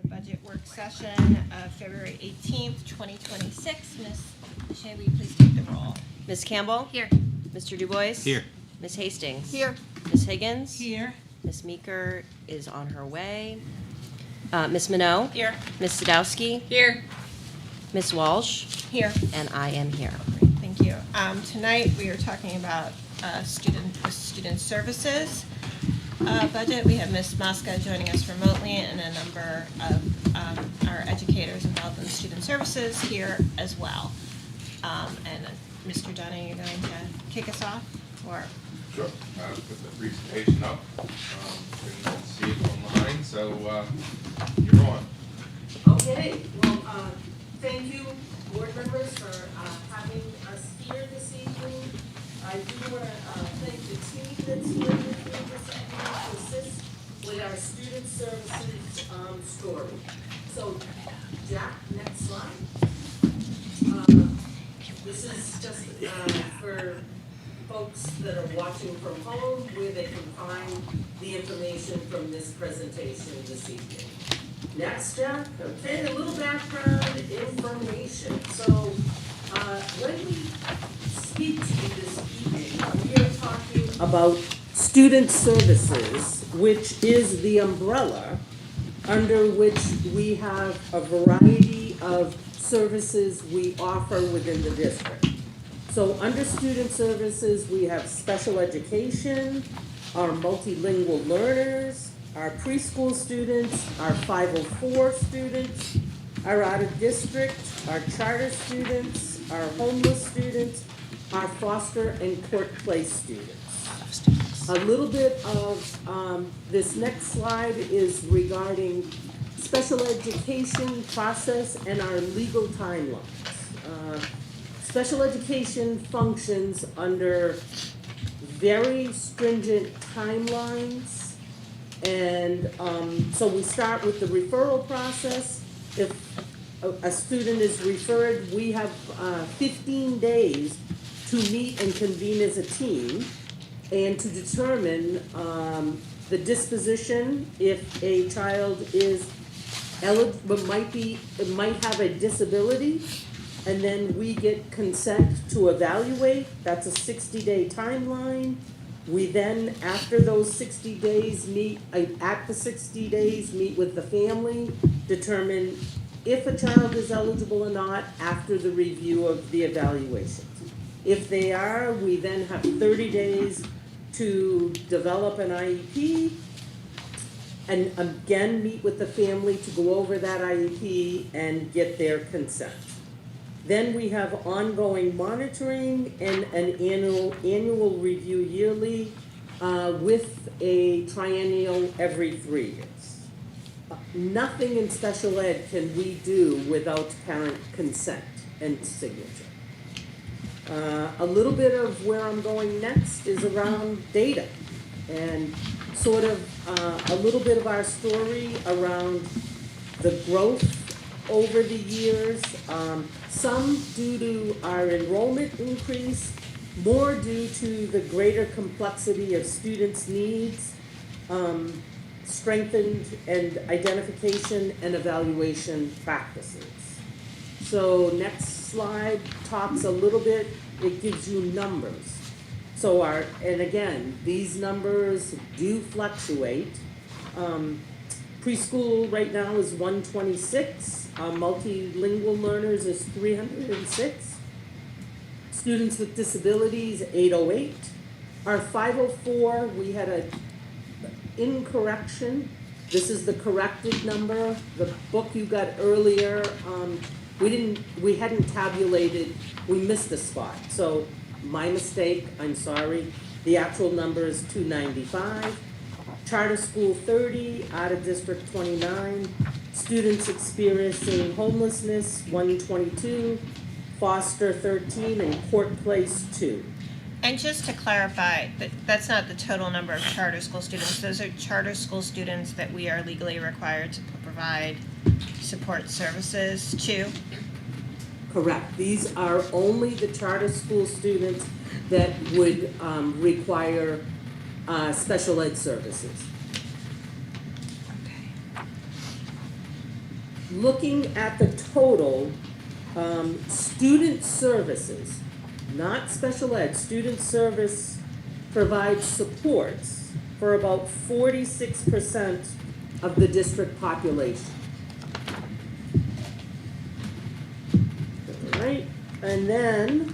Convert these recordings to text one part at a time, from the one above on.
the budget work session of February 18th, 2026. Ms. Shea, will you please take the roll? Ms. Campbell? Here. Mr. DuBois? Here. Ms. Hastings? Here. Ms. Higgins? Here. Ms. Meeker is on her way. Ms. Minot? Here. Ms. Sadowski? Here. Ms. Walsh? Here. And I am here. Great, thank you. Tonight we are talking about student services budget. We have Ms. Mosca joining us remotely and a number of our educators involved in student services here as well. And Mr. Dunning, you're going to kick us off, or? Sure. Put the presentation up. You can see it online, so you're on. Okay, well, thank you, board members, for having us here this evening. I do want to thank the team that's here with me this evening to assist with our student services story. So, Jack, next slide. This is just for folks that are watching from home where they can find the information from this presentation this evening. Next, Jack. Okay, a little background information. So, when we speak to you this evening, we are talking about student services, which is the umbrella under which we have a variety of services we offer within the district. So under student services, we have special education, our multilingual learners, our preschool students, our 504 students, our out-of-district, our charter students, our homeless students, our foster and court place students. A little bit of this next slide is regarding special education process and our legal timelines. Special education functions under very stringent timelines, and so we start with the referral process. If a student is referred, we have 15 days to meet and convene as a team and to determine the disposition if a child is eligible, might have a disability. And then we get consent to evaluate. That's a 60-day timeline. We then, after those 60 days, meet with the family, determine if a child is eligible or not after the review of the evaluation. If they are, we then have 30 days to develop an IEP, and again, meet with the family to go over that IEP and get their consent. Then we have ongoing monitoring and an annual review yearly with a triennial every 3 years. Nothing in special ed can we do without parent consent and signature. A little bit of where I'm going next is around data and sort of a little bit of our story around the growth over the years, some due to our enrollment increase, more due to the greater complexity of students' needs, strengthened and identification and evaluation practices. So next slide talks a little bit, it gives you numbers. So and again, these numbers do fluctuate. Preschool right now is 126. Multilingual learners is 306. Students with disabilities, 808. Our 504, we had a incorrection. This is the corrected number. The book you got earlier, we hadn't tabulated, we missed a spot. So my mistake, I'm sorry. The actual number is 295. Charter school 30, out of district 29. Students experiencing homelessness 122, foster 13, and court place 2. And just to clarify, that's not the total number of charter school students. Those are charter school students that we are legally required to provide support services to. Correct. These are only the charter school students that would require special ed services. looking at the total, student services, not special ed, student service provides supports for about 46% of the district population. All right, and then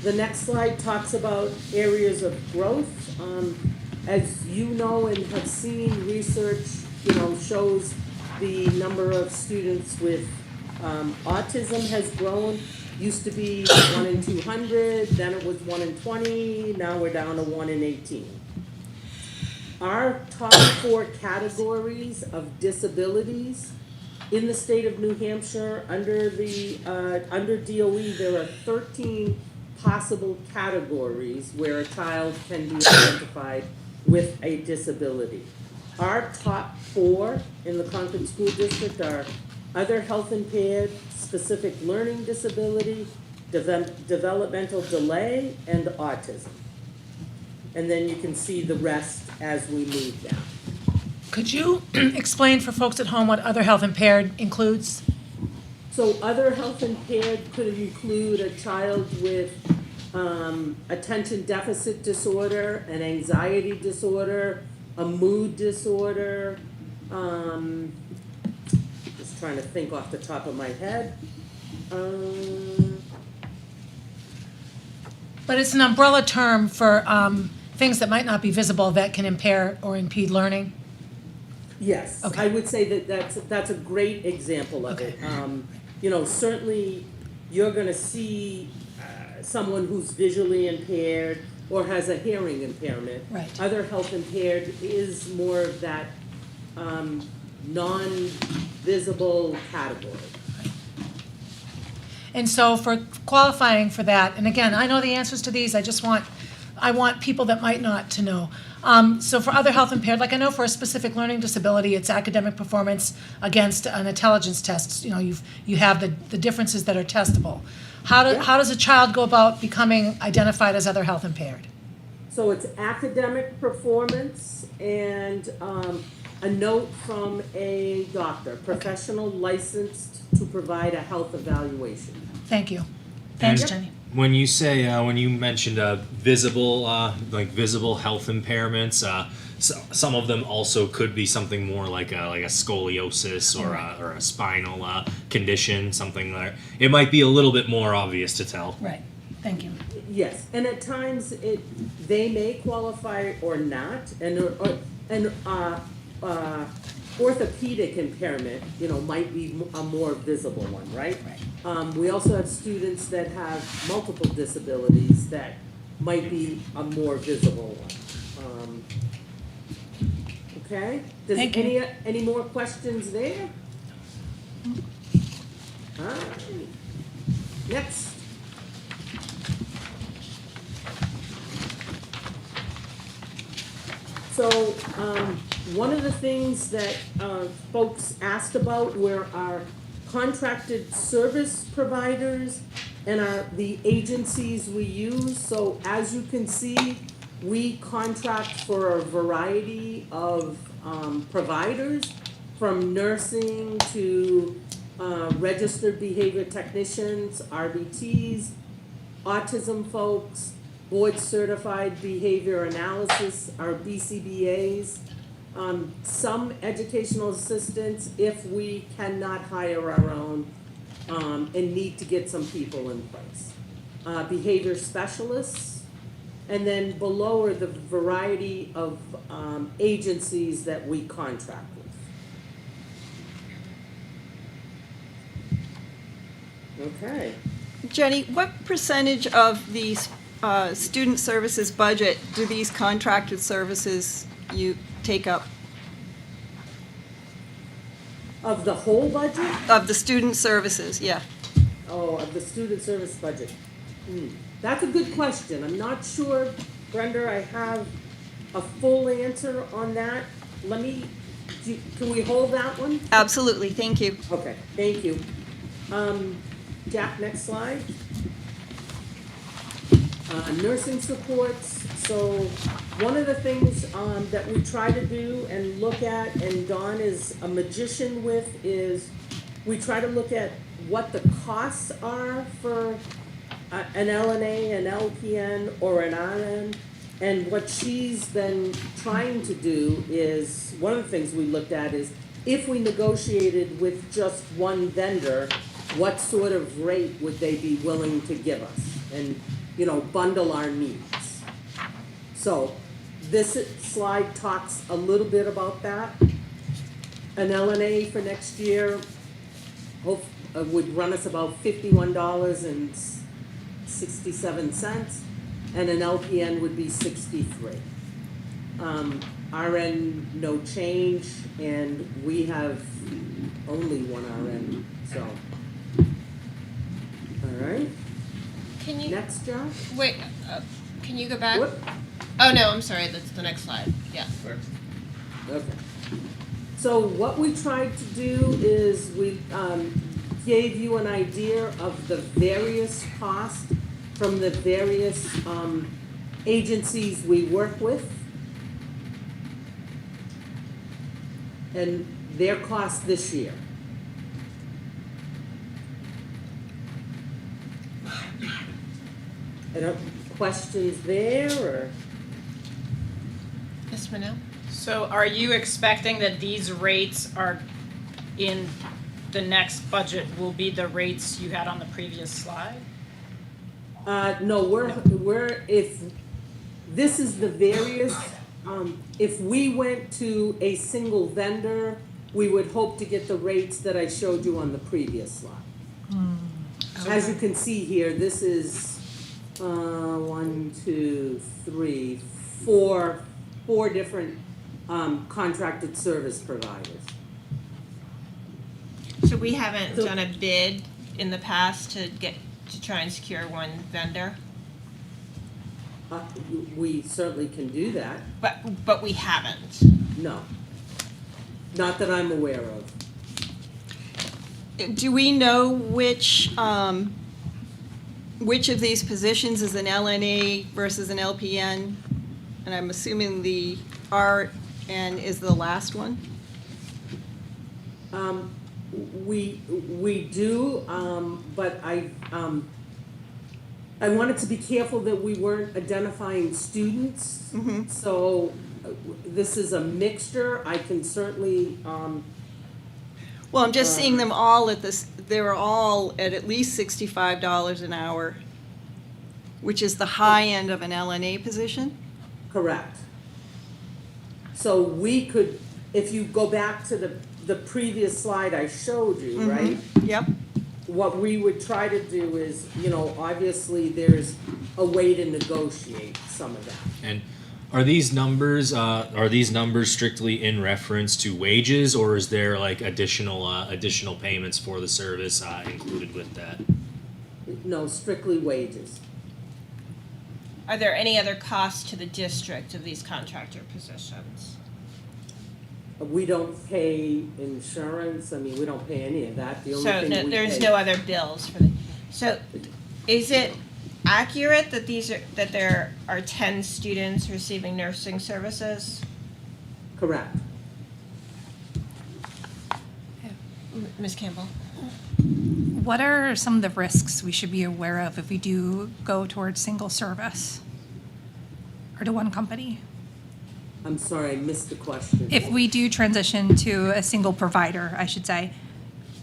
the next slide talks about areas of growth. As you know and have seen, research, shows the number of students with autism has grown. Used to be 1 in 200, then it was 1 in 20, now we're down to 1 in 18. Our top 4 categories of disabilities in the state of New Hampshire, under DOE, there are 13 possible categories where a child can be identified with a disability. Our top 4 in the Concord School District are other health impaired, specific learning disability, developmental delay, and autism. And then you can see the rest as we move down. Could you explain for folks at home what other health impaired includes? So other health impaired could include a child with attention deficit disorder, an anxiety disorder, a mood disorder, just trying to think off the top of my head. But it's an umbrella term for things that might not be visible that can impair or impede learning. Yes, Okay. I would say that's a great example of it. Certainly you're gonna see someone who's visually impaired or has a hearing impairment. Right. Other health impaired is more of that non-visible category. And so for qualifying for that, and again, I know the answers to these, I want people that might not to know. So for other health impaired, like I know for a specific learning disability, it's academic performance against an intelligence test. You have the differences that are testable. How does a child go about becoming identified as other health impaired? So it's academic performance and a note from a doctor, professional licensed to provide a health evaluation. Thank you. Thanks, And Jenny. when you say when you mentioned visible visible health impairments, some of them also could be something more like a scoliosis or a spinal condition, something like it might be a little bit more obvious to tell. Right. Thank you. Yes, and at times they may qualify or not, and orthopedic impairment, might be a more visible one, right? We also have students that have multiple disabilities that might be a more visible one. Okay? Thank you. Any more questions there? All right. Next. So, one of the things that folks asked about were our contracted service providers and the agencies we use. So as you can see, we contract for a variety of providers, from nursing to registered behavior technicians, RBTs, autism folks, board certified behavior analysis, our BCBAs, some educational assistants if we cannot hire our own and need to get some people in place. Behavior specialists, and then below are the variety of agencies that we contract with. Okay. Jenny, what percentage of the student services budget do these contracted services you take up? Of the whole budget? Of the student services, yeah. Oh, of the student service budget. That's a good question. I'm not sure, Brenda, I have a full answer on that. Can we hold that one? Absolutely, thank you. Okay, thank you. Jack, next slide. Nursing supports. So one of the things that we try to do and look at, and Dawn is a magician with, is we try to look at what the costs are for an LNA, an LPN, or an RN. And what she's been trying to do is, one of the things we looked at is, if we negotiated with just one vendor, what sort of rate would they be willing to give us? And, bundle our needs. So, this slide talks a little bit about that. An LNA for next year would run us about $51.67, and an LPN would be 63. RN, no change, and we have only one RN, so. All right, Can you, next, John? wait, can you go back? Whoop. Oh, no, I'm sorry, that's the next slide, yeah. Okay. So what we tried to do is we gave you an idea of the various costs from the various agencies we work with and their costs this year. Any questions there, or? Ms. Manel? So are you expecting that these rates are in the next budget will be the rates you had on the previous slide? No, if, this is the various, if we went to a single vendor, we would hope to get the rates that I showed you on the previous slide. As you can see here, this is, 1, 2, 3, 4 different, contracted service providers. So we haven't done a bid in the past to try and secure one vendor? We certainly can do that. But we haven't. No. Not that I'm aware of. Do we know which of these positions is an LNA versus an LPN? And I'm assuming the RN is the last one? We do, but I wanted to be careful that we weren't identifying students. Mhm. So this is a mixture. I can certainly, Well, I'm just seeing them all they're all at least $65 an hour, which is the high end of an LNA position. correct. So we could, if you go back to the previous slide I showed you, right? Yep. What we would try to do is, obviously there's a way to negotiate some of that. And are these numbers strictly in reference to wages, or is there like additional payments for the service included with that? No, strictly wages. Are there any other costs to the district of these contractor positions? We don't pay insurance, we don't pay any of that, the only So thing we pay. there's no other bills for the, so is it accurate that that there are 10 students receiving nursing services? Correct. Ms. Campbell? What are some of the risks we should be aware of if we do go towards single service or to one company? I'm sorry, I missed the question. If we do transition to a single provider, I should say,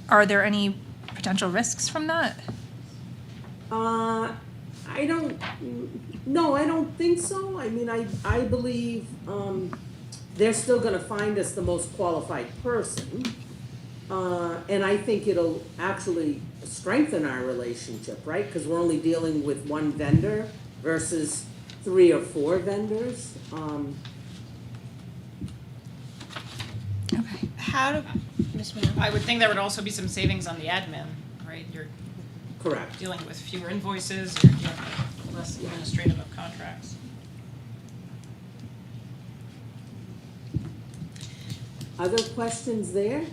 are there any potential risks from that? I don't think so. I believe, they're still gonna find us the most qualified person. And I think it'll actually strengthen our relationship, right? Because we're only dealing with one vendor versus 3 or 4 vendors. Okay. How do, Ms. Manel? I would think there would also be some savings on the admin, right? You're Correct. dealing with fewer invoices, you're dealing with less administrative of contracts. Other questions there?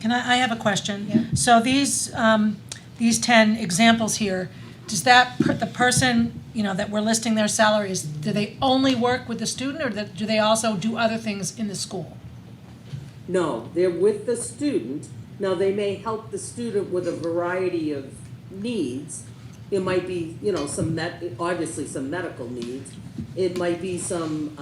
I have a question. So these 10 examples here, does the person, that we're listing their salaries, do they only work with the student, or do they also do other things in the school? No, they're with the student, Now, they may help the student with a variety of needs. It might be, you know, obviously some medical needs. It might be some,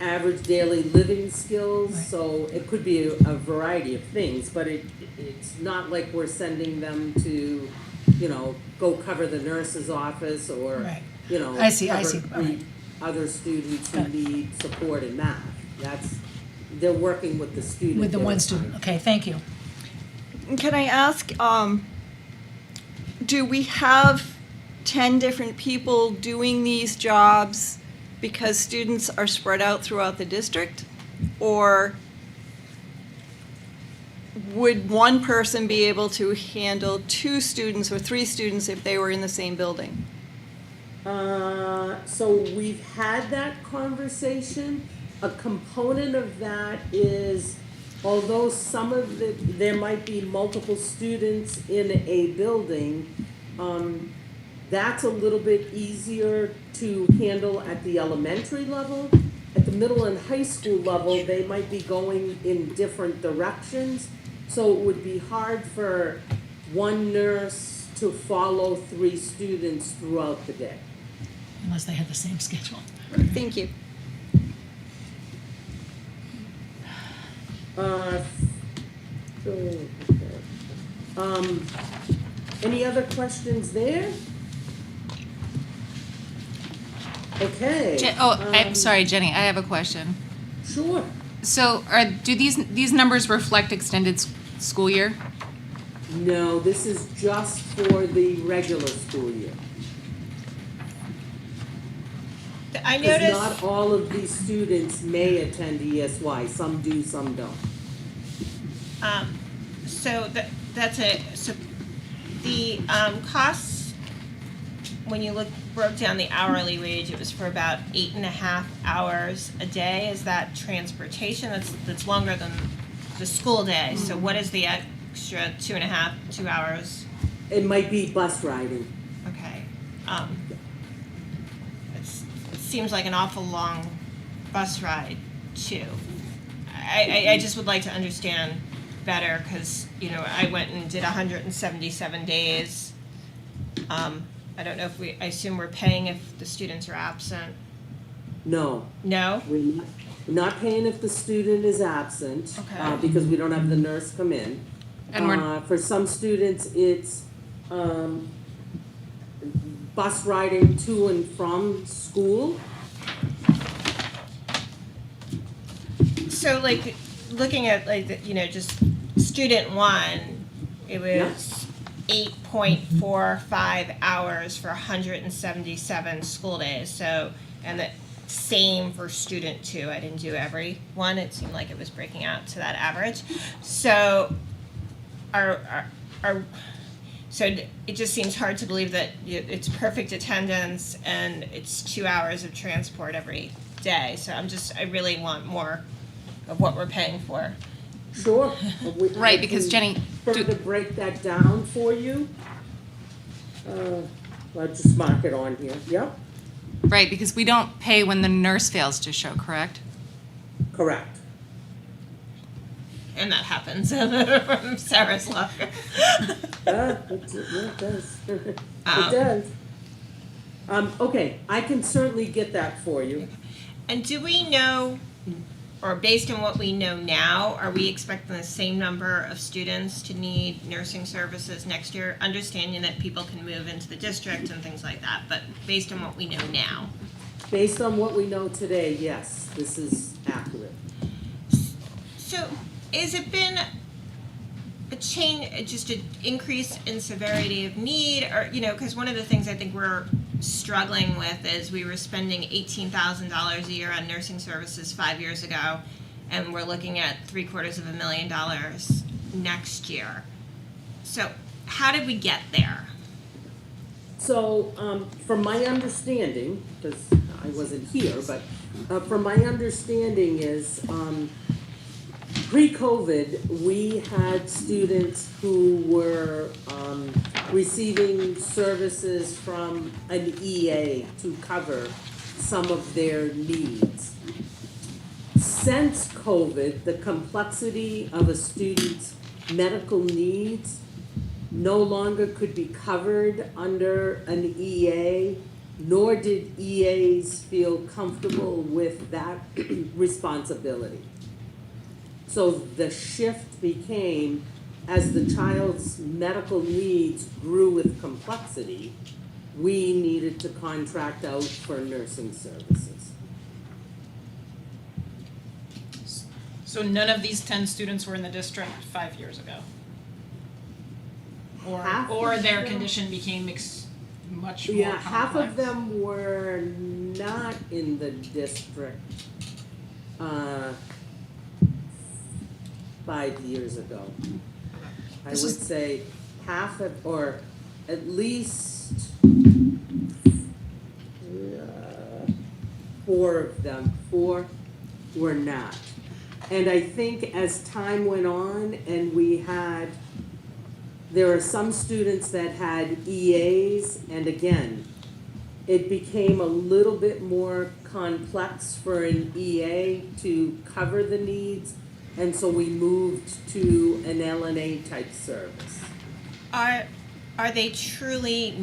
average daily living skills, Right. so it could be a variety of things, but it's not like we're sending them to, you know, go cover the nurse's office or, Right. you know, I see, cover all right. other students who Got it. need support in math. They're working with the student. With the they're one assigned. student, okay, thank you. Can I ask, do we have 10 different people doing these jobs because students are spread out throughout the district? Or would one person be able to handle 2 students or 3 students if they were in the same building? So we've had that conversation. A component of that is, although there might be multiple students in a building, that's a little bit easier to handle at the elementary level. At the middle and high school level, they might be going in different directions. So it would be hard for one nurse to follow 3 students throughout the day. Unless they had the same schedule. Thank you. Any other questions there? Okay. I'm sorry, Jenny, I have a question. Sure. So do these numbers reflect extended school year? No, this is just for the regular school year. I Because noticed. not all of these students may attend ESY. Some do, some don't. So that's it. So the costs, when you broke down the hourly wage, it was for about 8.5 hours a day. Is that transportation? That's longer than the school day. So what is the extra 2 hours? It might be bus riding. Okay. It seems like an awful long bus ride too. I just would like to understand better, because, you know, I went and did 177 days. I don't know if I assume we're paying if the students are absent. No, No? we're not paying if the student is absent, Okay. because we don't have the nurse come in. And For some students, it's, bus riding to and from school. So like, looking at like, you know, just student one, it was 8.45 hours for 177 school days. So, and the same for student two. I didn't do every one. It seemed like it was breaking out to that average. So, so it just seems hard to believe that it's perfect attendance and it's 2 hours of transport every day. So I really want more of what we're paying for. Sure. Right, because Jenny, Further break that down for you. I'll just mark it on here. Yep, right, because we don't pay when the nurse fails to show, correct? correct. And that happens from Sarah's luck. It does. It does. Okay, I can certainly get that for you. And do we know, or based on what we know now, are we expecting the same number of students to need nursing services next year? Understanding that people can move into the district and things like that, but based on what we know now. Based on what we know today, yes, this is accurate. So, has it been a change, just an increase in severity of need, or, you know, because one of the things I think we're struggling with is we were spending $18,000 a year on nursing services 5 years ago, and we're looking at $750,000 next year. So, how did we get there? So, from my understanding, because I wasn't here, but from my understanding is, pre-COVID, we had students who were receiving services from an EA to cover some of their needs. Since COVID, the complexity of a student's medical needs no longer could be covered under an EA, nor did EAs feel comfortable with that responsibility. So the shift became, as the child's medical needs grew with complexity, we needed to contract out for nursing services. So none of these 10 students were in the district 5 years ago? Half Or of their them- condition became much more Yeah, complex? half of them were not in the district 5 years ago. I would This is- say half of, or at least 4 of them, 4 were not. And I think as time went on and there are some students that had EAs, and again, it became a little bit more complex for an EA to cover the needs, and so we moved to an LNA type service. Are they truly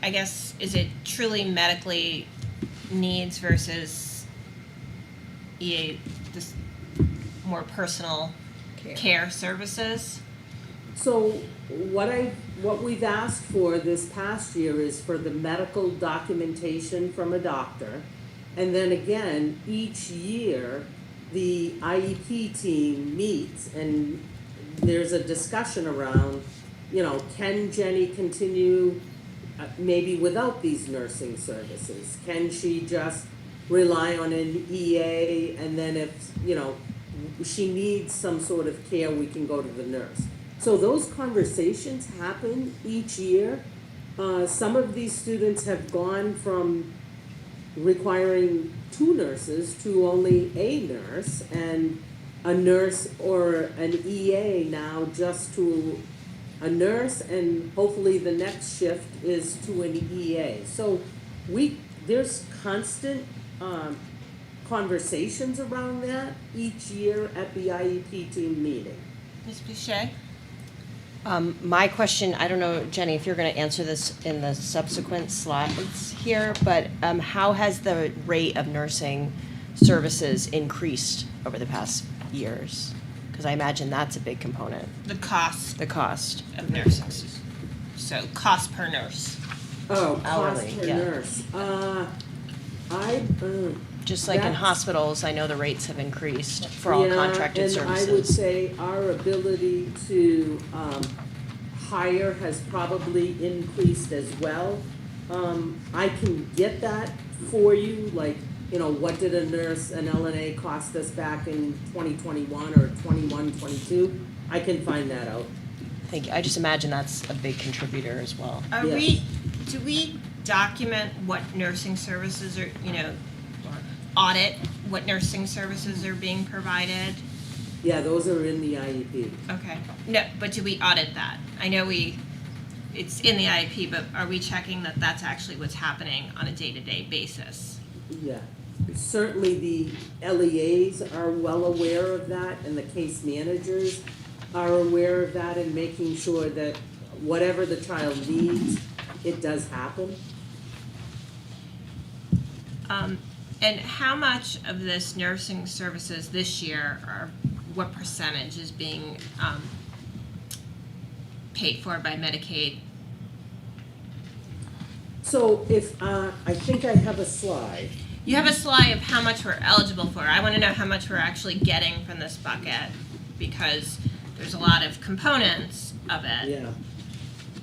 I guess, is it truly medically needs versus EA, just more personal care services? So what we've asked for this past year is for the medical documentation from a doctor. And then again, each year, the IEP team meets and there's a discussion around, can Jenny continue maybe without these nursing services? Can she just rely on an EA, and then if, she needs some sort of care, we can go to the nurse? So those conversations happen each year. Some of these students have gone from requiring 2 nurses to only a nurse, and a nurse or an EA now just to a nurse, and hopefully the next shift is to an EA. So there's constant conversations around that each year at the IEP team meeting. Ms. Boucher? My question, I don't know, Jenny, if you're going to answer this in the subsequent slides here, but how has the rate of nursing services increased over the past years? Because I imagine that's a big component, The cost the cost. of nursing. So cost per nurse. Oh, Hourly, cost per yeah. nurse. Just like in That's- hospitals, I know the rates have increased for all contracted services. And I would say our ability to hire has probably increased as well. I can get that for you, like, what did an LNA cost us back in 2021 or 21-22? I can find that out. Thank you. I just imagine that's a big contributor as well. Yes. Do we document what nursing services are, or audit what nursing services are being provided? Yeah, those are in the IEP. Okay. No, but do we audit that? I know it's in the IEP, but are we checking that that's actually what's happening on a day-to-day basis? Yeah, certainly the LEAs are well aware of that, and the case managers are aware of that, and making sure that whatever the child needs, it does happen. And how much of this nursing services this year, or what percentage is being paid for by Medicaid? So if, I think I have a slide. You have a slide of how much we're eligible for. I want to know how much we're actually getting from this bucket, because there's a lot of components of it.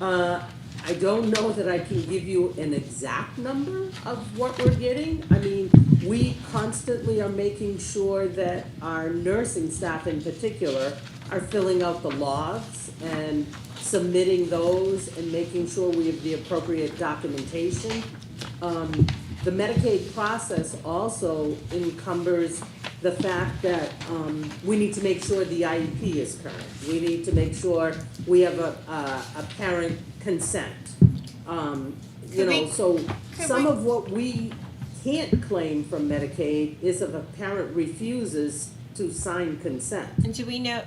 Yeah. I don't know that I can give you an exact number of what we're getting. I mean, we constantly are making sure that our nursing staff in particular are filling out the logs and submitting those and making sure we have the appropriate documentation. The Medicaid process also encumbers the fact that we need to make sure the IEP is current. We need to make sure we have a parent consent. So some of what we can't claim from Medicaid is if a parent refuses to sign consent. And do we know,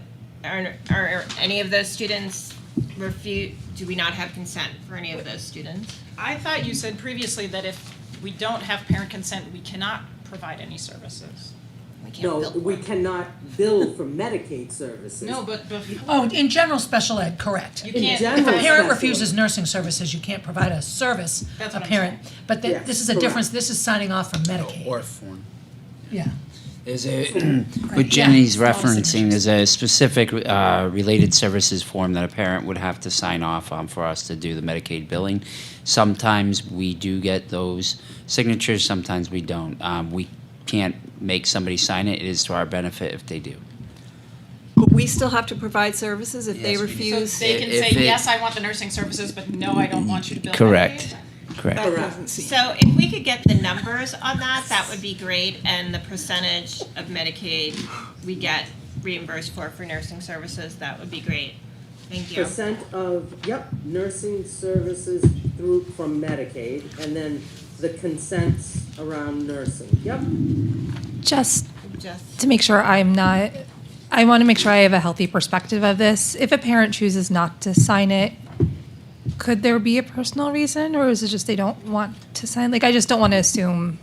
are any of those students do we not have consent for any of those students? I thought you said previously that if we don't have parent consent, we cannot provide any services. We can't No, bill for we them. cannot bill for Medicaid services. No, but before, Oh, in general special ed, correct. you In can't. general- If a parent special refuses ed. nursing services, you can't provide a service, That's a what I'm parent. saying. But Yes, this is a correct. difference, this is signing off from Medicaid. Or form. Yeah. There's a, Right, what yeah, Jenny's it's all referencing, signatures. there's a specific related services form that a parent would have to sign off on for us to do the Medicaid billing. Sometimes we do get those signatures, sometimes we don't. We can't make somebody sign it. It is to our benefit if they do. But we still have to provide services if they Yes, we do. So refuse? they can If say, it- yes, I want the nursing services, but no, I don't want you to bill Correct. Medicaid? Correct. That doesn't seem. So if we could get the numbers on that, that would be great, and the percentage of Medicaid we get reimbursed for nursing services, that would be great. Thank you. Percent of, nursing services from Medicaid, and then the consents around nursing, Just Just, to make sure I want to make sure I have a healthy perspective of this. If a parent chooses not to sign it, could there be a personal reason, or is it just they don't want to sign? Like, I just don't want to assume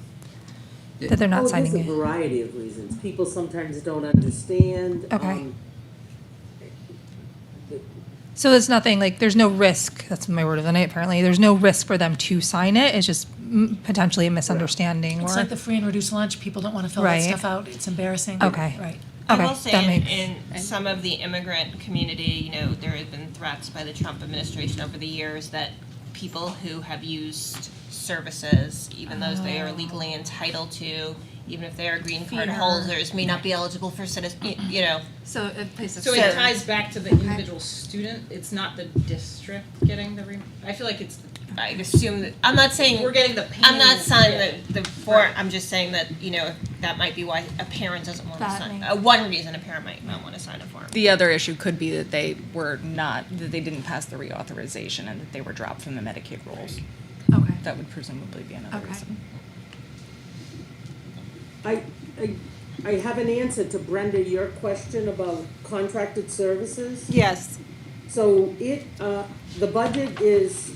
that they're not signing There's a it. variety of reasons. People sometimes don't understand. Okay. So there's nothing, like, there's no risk, that's my word of the night apparently, there's no risk for them to sign it, it's just potentially a misunderstanding It's or, like the free and reduced lunch, people don't wanna fill that Right. stuff out, it's embarrassing. Okay. Right. I okay, will that say makes. in some of the immigrant community, there have been threats by the Trump administration over the years that people who have used services, even those they are legally entitled to, even if they are green card Feeder. holders, may not be eligible for So it places. So it ties back to the individual student, it's not the district getting the I feel like it's, I assume that, I'm not saying. we're getting the pain. I'm not saying Yeah. that the form, I'm just saying that, that might be why a parent doesn't want to That sign, makes- one reason a parent might not want to sign a form. The other issue could be that they didn't pass the reauthorization and that they were dropped from the Medicaid rolls. Okay. That would presumably be another Okay. reason. I have an answer to Brenda, your question about contracted services. Yes, So the budget is,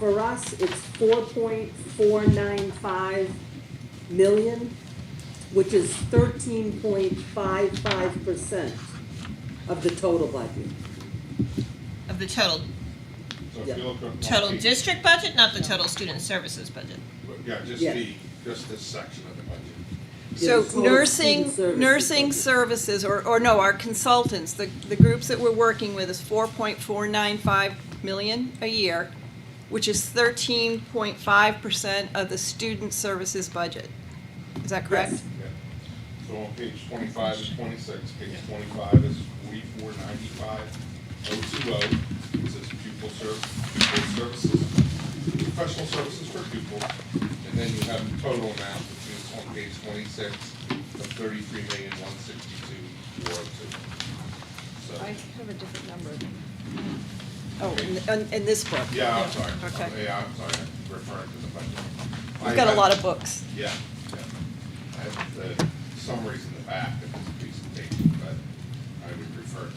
for us, it's 4.495 million, which is 13.55% of the total budget. Of the total, So if you look at. total district budget, not the total student services budget. Yeah, Yeah. just this section of the budget. so Yeah, total nursing, student services nursing budget. services, or no, our consultants, the groups that we're working with is 4.495 million a year, which is 13.5% of the student services budget. Is that correct? Yes. Yeah. So on page 25 and 26, page 25 is 4495,020. It says pupil services, professional services for pupils. And then you have the total amount, which is on page 26 of 33,162,402. So, I have a different number. Oh, in this book. yeah, I'm sorry. Okay. Yeah, I'm sorry, I'm referring to the budget. We've got a lot of books. Yeah, yeah. I have the summaries in the back of this presentation, but I would refer to.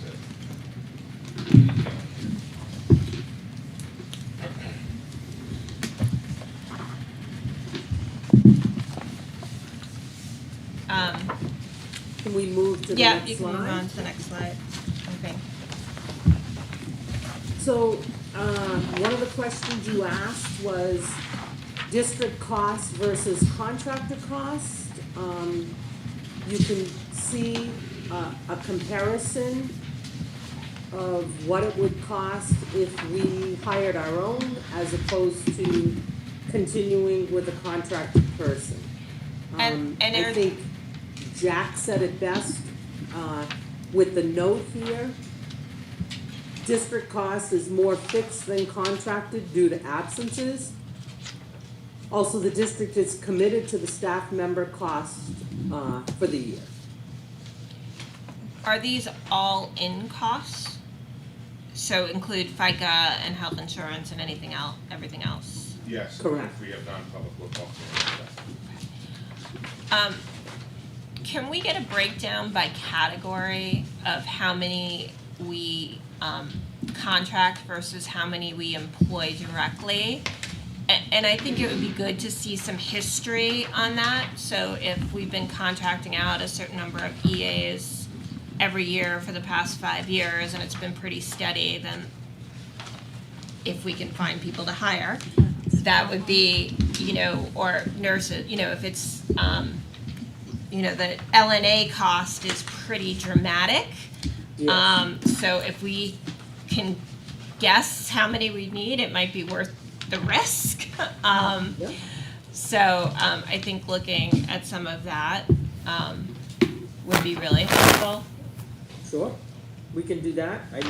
Can we move to the Yeah, next you can move slide? on to the next slide. Okay. So, one of the questions you asked was district cost versus contractor cost. You can see a comparison of what it would cost if we hired our own as opposed to continuing with a contracted person. And I are- think Jack said it best, with the note here. District cost is more fixed than contracted due to absences. Also, the district is committed to the staff member cost, for the year. Are these all in costs? So include FICA and health insurance and anything else, everything else? Yes. Correct. We have non-public, we'll talk more about that. can we get a breakdown by category of how many we contract versus how many we employ directly? And I think it would be good to see some history on that. So if we've been contracting out a certain number of EAs every year for the past 5 years and it's been pretty steady, then if we can find people to hire, that would be, or nurses, if it's, the LNA cost is pretty dramatic. Yes. So if we can guess how many we need, it might be worth the risk. Yep. So I think looking at some of that would be really helpful. Sure, we can do that. I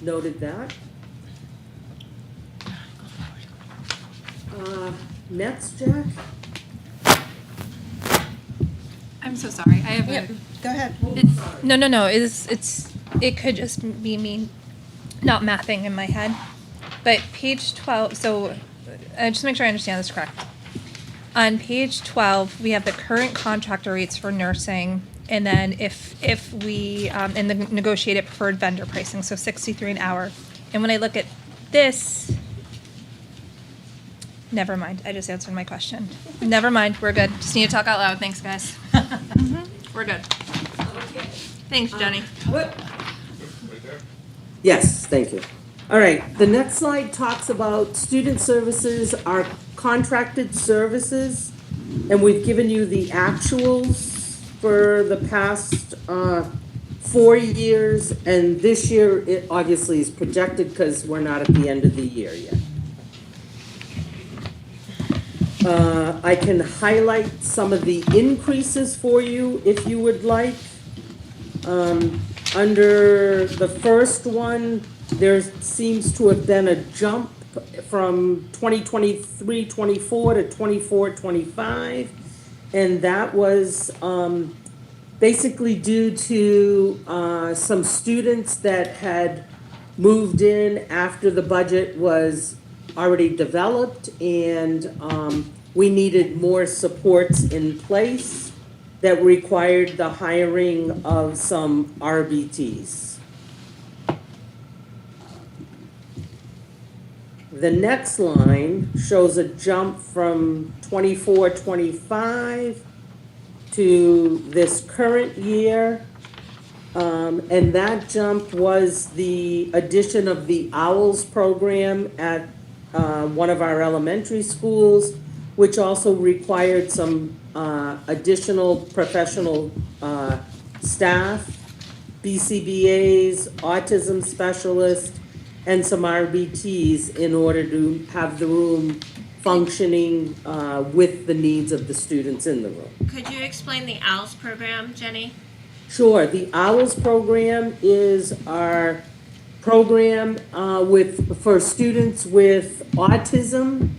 noted that. Next, Jack? I'm so sorry. I have Yep, go ahead. No. It could just be me not mapping in my head. But page 12, so just to make sure I understand this correct. On page 12, we have the current contractor rates for nursing, and then if we, in the negotiated preferred vendor pricing, so 63 an hour. And when I look at this, never mind, I just answered my question. Never mind, we're good. Just need to talk out loud. Thanks, guys. We're good. Thanks, Jenny. What? Right there. Yes, thank you. All right, the next slide talks about student services, our contracted services, and we've given you the actuals for the past 4 years, and this year it obviously is projected because we're not at the end of the year yet. I can highlight some of the increases for you if you would like. Under the first one, there seems to have been a jump from 2023-24 to 24-25, and that was basically due to some students that had moved in after the budget was already developed, and we needed more supports in place that required the hiring of some RBTs. The next line shows a jump from 24-25 to this current year. And that jump was the addition of the OWLS program at one of our elementary schools, which also required some additional professional staff, BCBAs, autism specialists, and some RBTs in order to have the room functioning with the needs of the students in the room. Could you explain the OWLS program, Jenny? Sure, the OWLS program is our program for students with autism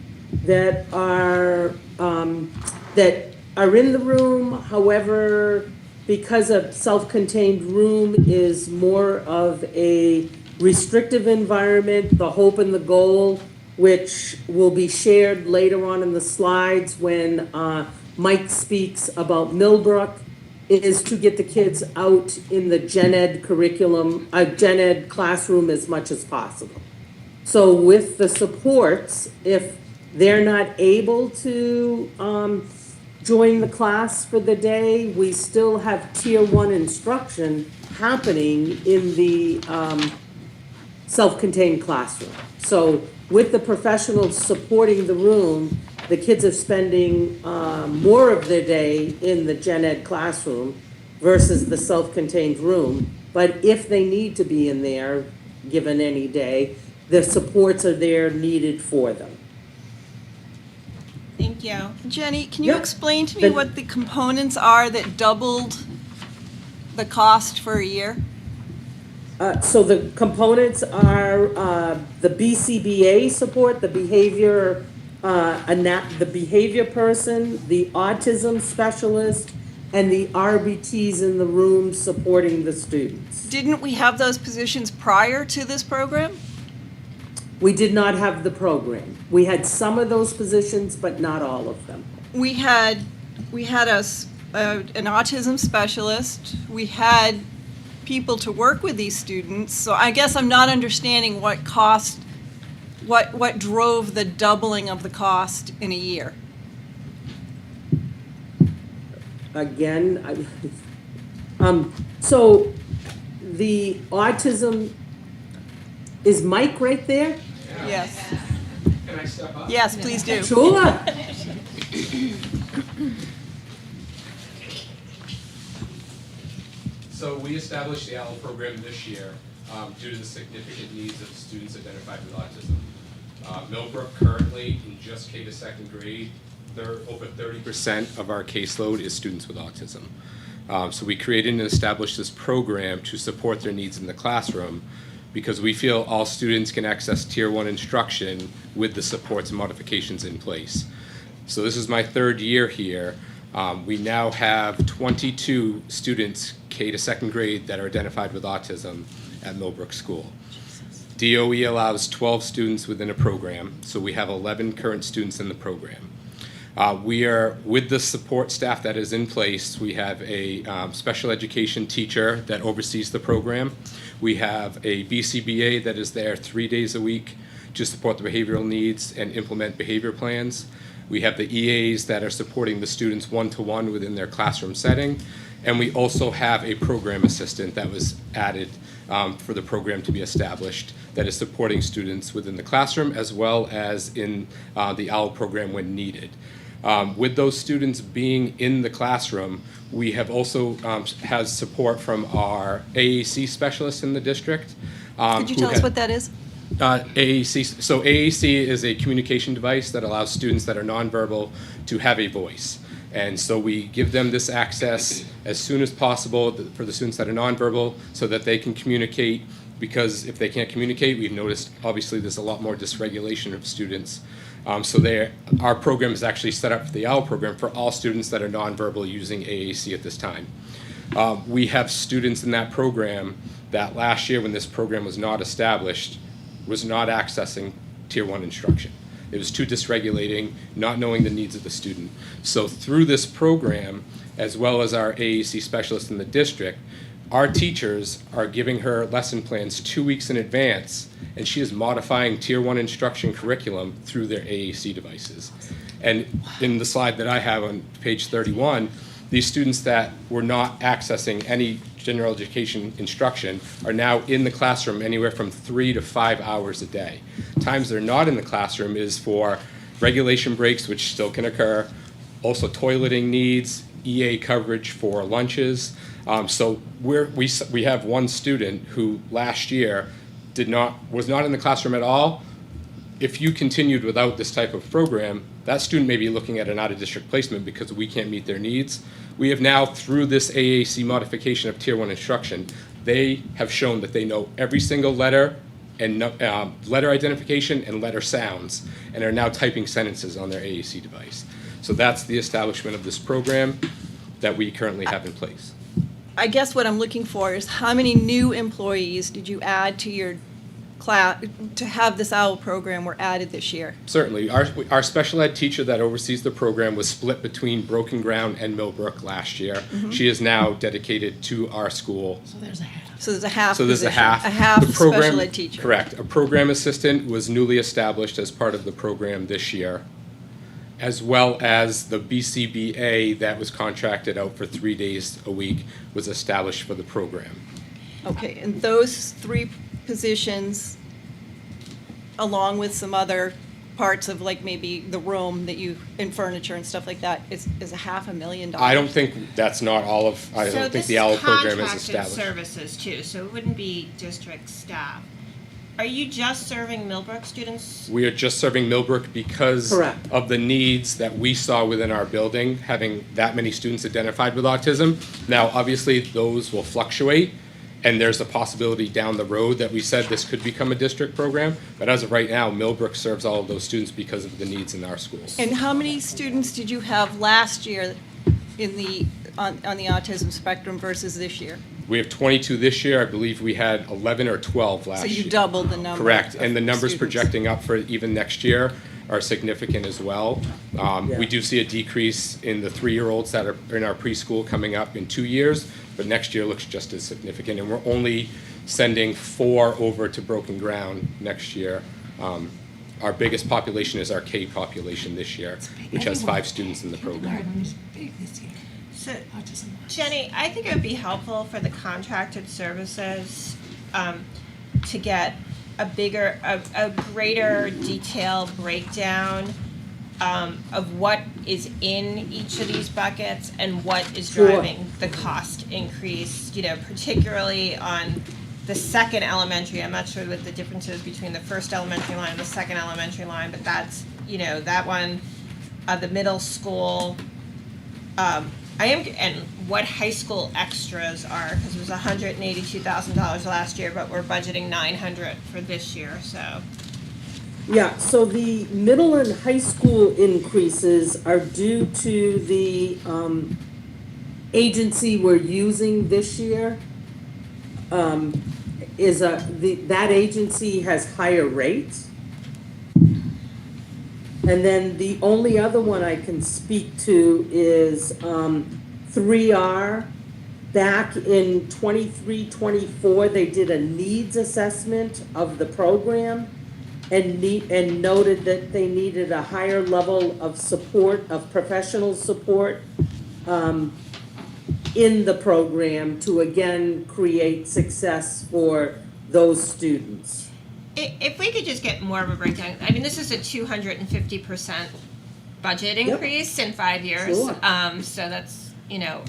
that are in the room. However, because a self-contained room is more of a restrictive environment, the hope and the goal, which will be shared later on in the slides when Mike speaks about Millbrook, is to get the kids out in the gen ed curriculum, gen ed classroom as much as possible. So with the supports, if they're not able to join the class for the day, we still have tier 1 instruction happening in the self-contained classroom. So with the professionals supporting the room, the kids are spending more of their day in the gen ed classroom versus the self-contained room. But if they need to be in there, given any day, the supports are there needed for them. Thank you. Jenny, can you Yep. explain to me The- what the components are that doubled the cost for a year? So the components are the BCBA support, the behavior person, the autism specialist, and the RBTs in the room supporting the students. Didn't we have those positions prior to this program? We did not have the program. We had some of those positions, but not all of them. We had an autism specialist. We had people to work with these students. So I guess I'm not understanding what drove the doubling of the cost in a year. Again, so the autism, is Mike right there? Yes. Can I step up? Yes, please do. Sure. So we established the OWL program this year due to the significant needs of students identified with autism. Millbrook currently, in just K to second grade, over 30% of our caseload is students with autism. So we created and established this program to support their needs in the classroom because we feel all students can access Tier 1 instruction with the supports and modifications in place. So this is my third year here. We now have 22 students K to second grade that are identified with autism at Millbrook School. DOE allows 12 students within a program, so we have 11 current students in the program. We are, with the support staff that is in place, we have a special education teacher that oversees the program. We have a BCBA that is there 3 days a week to support the behavioral needs and implement behavior plans. We have the EAs that are supporting the students one-to-one within their classroom setting. And we also have a program assistant that was added for the program to be established that is supporting students within the classroom as well as in the OWL program when needed. With those students being in the classroom, we have also has support from our AAC specialists in the district. Could you tell us what that is? AAC. So AAC is a communication device that allows students that are nonverbal to have a voice. And so we give them this access as soon as possible for the students that are nonverbal so that they can communicate, because if they can't communicate, we've noticed obviously there's a lot more dysregulation of students. Our program is actually set up for the OWL program for all students that are nonverbal using AAC at this time. We have students in that program that last year when this program was not established was not accessing Tier 1 instruction. It was too dysregulating, not knowing the needs of the student. So through this program, as well as our AAC specialists in the district, our teachers are giving her lesson plans 2 weeks in advance, and she is modifying Tier 1 instruction curriculum through their AAC devices. And in the slide that I have on page 31, these students that were not accessing any general education instruction are now in the classroom anywhere from 3 to 5 hours a day. Times they're not in the classroom is for regulation breaks, which still can occur, also toileting needs, EA coverage for lunches. So we have one student who last year was not in the classroom at all. If you continued without this type of program, that student may be looking at an out-of-district placement because we can't meet their needs. We have now, through this AAC modification of Tier 1 instruction, they have shown that they know every single letter and letter identification and letter sounds, and are now typing sentences on their AAC device. So that's the establishment of this program that we currently have in place. I guess what I'm looking for is how many new employees did you add to your class to have this OWL program were added this year? Certainly. Our special ed teacher that oversees the program was split between Broken Ground and Millbrook last year. Mm-hmm. She is now dedicated to our school. So there's a half. So there's a half. So there's position, a half. A half the program, special ed teacher. Correct. A program assistant was newly established as part of the program this year, as well as the BCBA that was contracted out for 3 days a week was established for the program. Okay, and those 3 positions, along with some other parts of like maybe the room that you, and furniture and stuff like that, is $500,000. I don't think that's not all of, I don't think the OWL program is established. So this is contracted services too, so it wouldn't be district staff. Are you just serving Millbrook students? We are just serving Millbrook because Correct. of the needs that we saw within our building, having that many students identified with autism. Now, obviously, those will fluctuate, and there's a possibility down the road that we said this could become a district program. But as of right now, Millbrook serves all of those students because of the needs in our schools. And how many students did you have last year in the on the autism spectrum versus this year? We have 22 this year. I believe we had 11 or 12 last year. So you doubled the number. Correct, and the numbers students. projecting up for even next year. are significant as well. We do see a decrease in the 3-year-olds that are in our preschool coming up in 2 years, but next year looks just as significant. And we're only sending 4 over to Broken Ground next year. Our biggest population is our K population this year, which has 5 students in the program. So, Jenny, I think it would be helpful for the contracted services to get a greater detailed breakdown of what is in each of these buckets and what is driving the cost increase, particularly on the second elementary. I'm not sure what the difference is between the first elementary line and the second elementary line, but that's, that one, the middle school. And what high school extras are, because it was $182,000 last year, but we're budgeting $900 for this year, so. Yeah, so the middle and high school increases are due to the agency we're using this year. That agency has higher rates. And then the only other one I can speak to is 3R. Back in 23-24, they did a needs assessment of the program and noted that they needed a higher level of support, of professional support in the program to again create success for those students. If we could just get more of a breakdown, I mean, this is a 250% budget increase in 5 years. Sure. So that's, Yeah.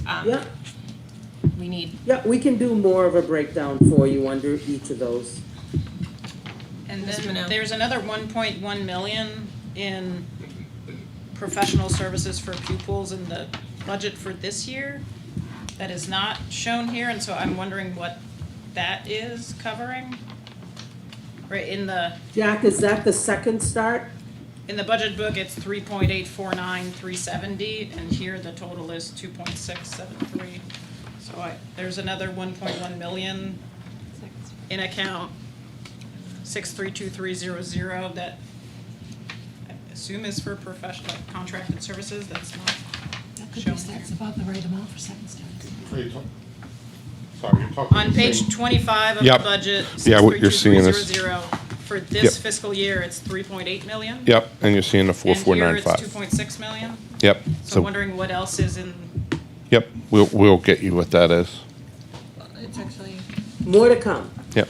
we need. Yeah, we can do more of a breakdown for you under each of those. And Ms. then Minot. there's another 1.1 million in professional services for pupils in the budget for this year that is not shown here, and so I'm wondering what that is covering. Right, Jack, is that the second start? in the budget book, it's 3.849370, and here the total is 2.673. So there's another 1.1 million in account 632300 that I assume is for professional contracted services. That's not shown here. That's about the right amount for second students. Sorry, you're talking. On page 25 of the Yep. budget, Yeah, what you're seeing is- 632300, for this Yep. fiscal year, it's 3.8 million. Yep, and you're seeing the And here it's 4495. 2.6 million. Yep, So I'm wondering what else is in, yep, we'll get you what that is. It's actually, More to come. Yep,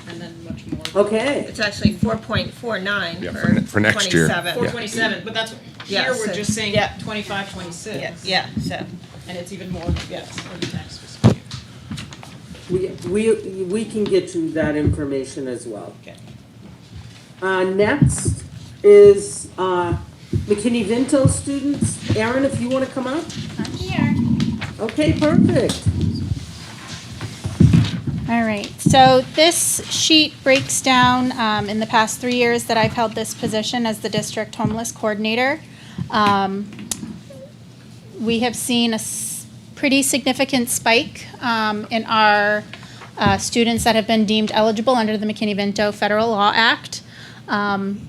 and then much more. Okay. it's actually 4.49 Yeah, for for next year. 27. 427, but that's, Yeah, here we're so- just saying yeah. 25, 26. Yeah, so. And it's even more, yes, for the next fiscal year. We can get you that information as well. Okay. Next is McKinney-Vento students. Erin, if you want to come up? I'm here. Okay, perfect. All right, so this sheet breaks down in the past 3 years that I've held this position as the district homeless coordinator. We have seen a pretty significant spike in our students that have been deemed eligible under the McKinney-Vento Federal Law Act,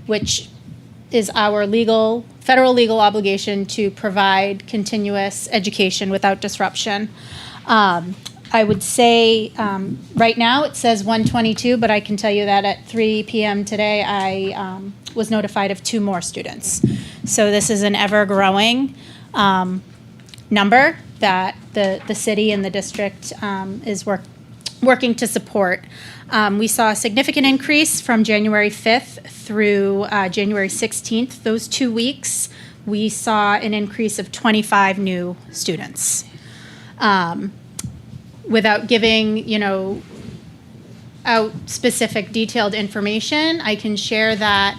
which is our federal legal obligation to provide continuous education without disruption. I would say right now it says 122, but I can tell you that at 3 p.m. today I was notified of 2 more students. So this is an ever-growing number that the city and the district is working to support. We saw a significant increase from January 5th through January 16th. Those 2 weeks, we saw an increase of 25 new students. Without giving, out specific detailed information, I can share that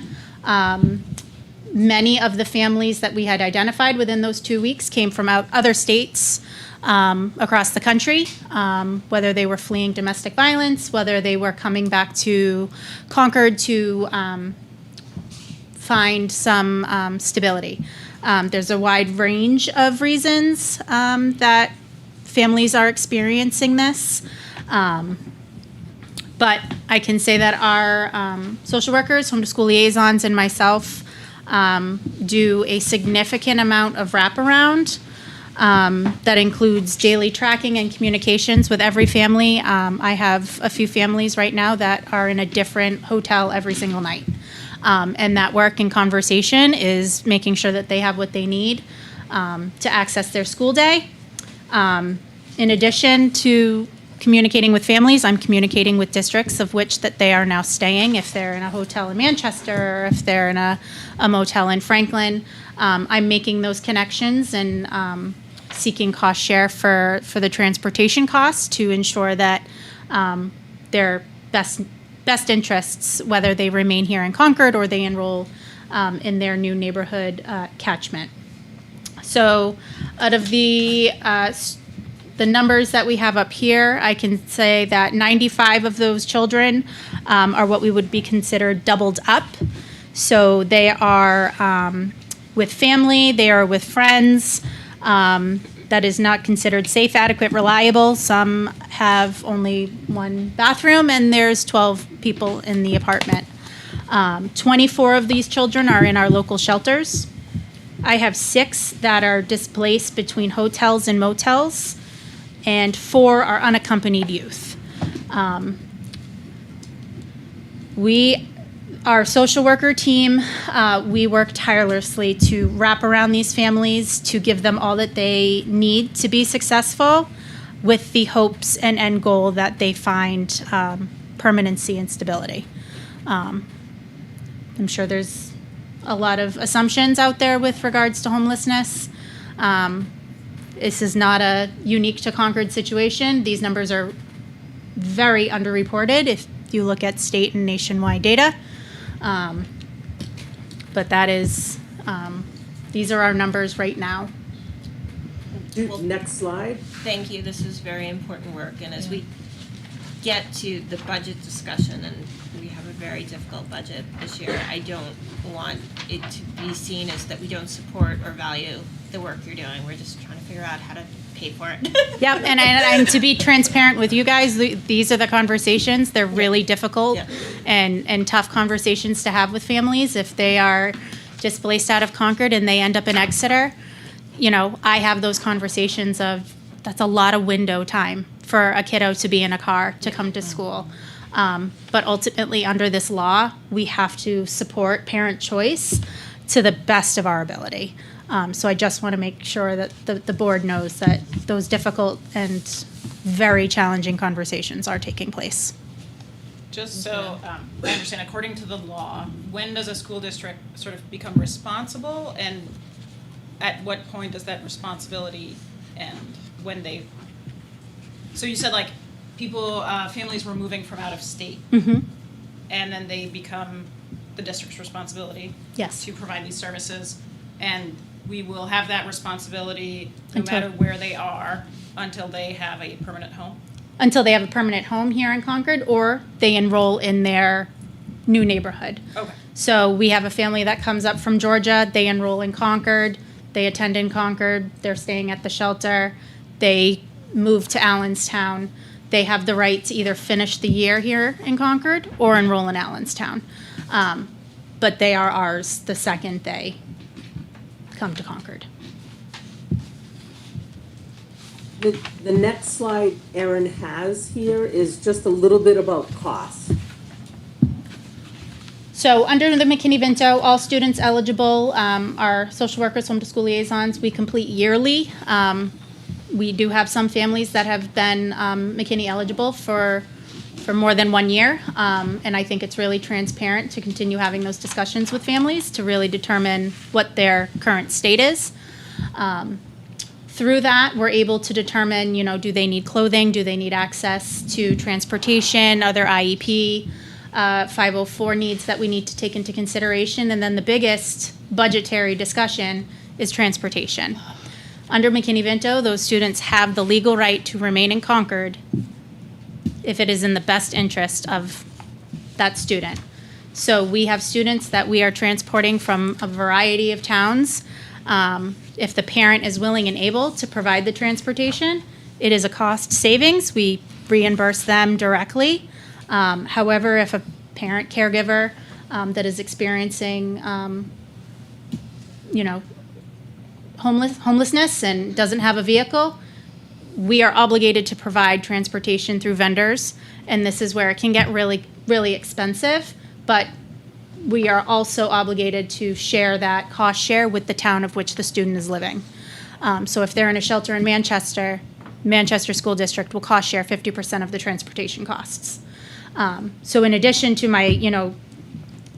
many of the families that we had identified within those 2 weeks came from other states across the country, whether they were fleeing domestic violence, whether they were coming back to Concord to find some stability. There's a wide range of reasons that families are experiencing this. But I can say that our social workers, home to school liaisons, and myself do a significant amount of wraparound. That includes daily tracking and communications with every family. I have a few families right now that are in a different hotel every single night. And that work and conversation is making sure that they have what they need to access their school day. In addition to communicating with families, I'm communicating with districts of which that they are now staying. If they're in a hotel in Manchester, or if they're in a motel in Franklin, I'm making those connections and seeking cost share for the transportation costs to ensure that their best interests, whether they remain here in Concord or they enroll in their new neighborhood catchment. So out of the numbers that we have up here, I can say that 95 of those children are what we would be considered doubled up. So they are with family, they are with friends. That is not considered safe, adequate, reliable. Some have only one bathroom and there's 12 people in the apartment. 24 of these children are in our local shelters. I have 6 that are displaced between hotels and motels, and 4 are unaccompanied youth. Our social worker team, we work tirelessly to wrap around these families, to give them all that they need to be successful, with the hopes and end goal that they find permanency and stability. I'm sure there's a lot of assumptions out there with regards to homelessness. This is not a unique to Concord situation. These numbers are very underreported if you look at state and nationwide data. But that is, these are our numbers right now. Next slide. Thank you. This is very important work. And as we get to the budget discussion, and we have a very difficult budget this year, I don't want it to be seen as that we don't support or value the work you're doing. We're just trying to figure out how to pay for it. Yep, and to be transparent with you guys, these are the conversations. They're really difficult and tough conversations to have with families if they are displaced out of Concord and they end up in Exeter. You know, I have those conversations of, that's a lot of window time for a kiddo to be in a car to come to school. But ultimately, under this law, we have to support parent choice to the best of our ability. So I just want to make sure that the board knows that those difficult and very challenging conversations are taking place. Just so I understand, according to the law, when does a school district sort of become responsible, and at what point does that responsibility end? When they, so you said like people, families were moving from out of state, Mm-hmm. and then they become the district's responsibility Yes. to provide these services, and we will have that responsibility no Until- matter where they are until they have a permanent home. Until they have a permanent home here in Concord or they enroll in their new neighborhood. Okay. So we have a family that comes up from Georgia, they enroll in Concord, they attend in Concord, they're staying at the shelter, they move to Allenstown. They have the right to either finish the year here in Concord or enroll in Allenstown. But they are ours the second they come to Concord. The next slide Erin has here is just a little bit about cost. So under the McKinney-Vento, all students eligible are social workers, home to school liaisons. We complete yearly. We do have some families that have been McKinney eligible for more than 1 year. And I think it's really transparent to continue having those discussions with families to really determine what their current state is. Through that, we're able to determine, you know, do they need clothing? Do they need access to transportation, other IEP, 504 needs that we need to take into consideration? And then the biggest budgetary discussion is transportation. Under McKinney-Vento, those students have the legal right to remain in Concord if it is in the best interest of that student. So we have students that we are transporting from a variety of towns. If the parent is willing and able to provide the transportation, it is a cost savings. We reimburse them directly. However, if a parent caregiver that is experiencing homelessness and doesn't have a vehicle, we are obligated to provide transportation through vendors, and this is where it can get really, really expensive, but we are also obligated to share that cost share with the town of which the student is living. So if they're in a shelter in Manchester, Manchester School District will cost share 50% of the transportation costs. So in addition to my,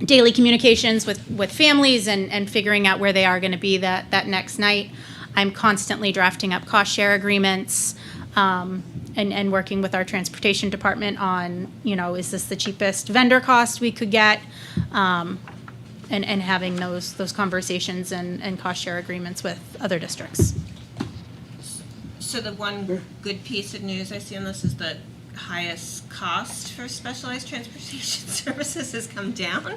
daily communications with families and figuring out where they are going to be that next night, I'm constantly drafting up cost share agreements and working with our transportation department on, is this the cheapest vendor cost we could get? And having those conversations and cost share agreements with other districts. So the one good piece of news I see on this is the highest cost for specialized transportation services has come down.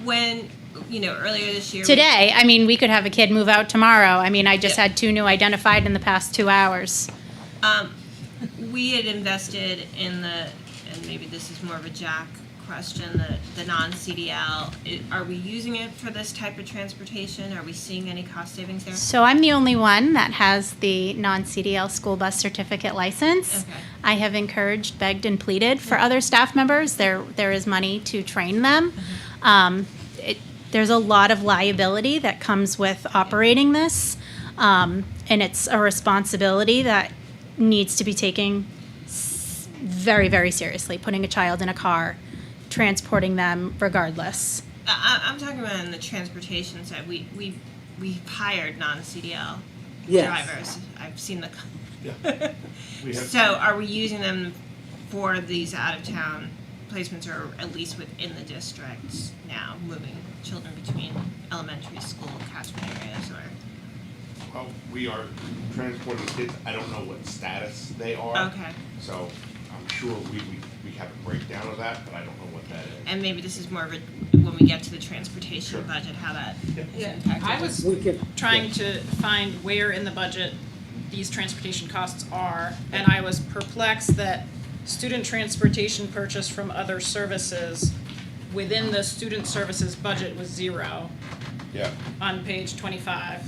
When, earlier this year. Today, we could have a kid move out tomorrow. I just had 2 new identified in the past 2 hours. We had invested in and maybe this is more of a Jack question, the non-CDL. Are we using it for this type of transportation? Are we seeing any cost savings there? So I'm the only one that has the non-CDL school bus certificate license. Okay. I have encouraged, begged, and pleaded for other staff members. There is money to train them. There's a lot of liability that comes with operating this, and it's a responsibility that needs to be taken very, very seriously. Putting a child in a car, transporting them regardless. I'm talking about on the transportation side. We've hired non-CDL Yes. drivers. I've seen the. Yeah. We have- So are we using them for these out-of-town placements, or at least within the districts now, moving children between elementary school catchment areas, or? Well, we are transporting kids. I don't know what status they are. Okay. So I'm sure we have a breakdown of that, but I don't know what that is. And maybe this is more of a, when we get to the transportation Sure. budget, how that is Yeah, impacted. I was trying to find where in the budget these transportation costs are, and I was perplexed that student transportation purchase from other services within the student services budget was 0 Yeah. on page 25.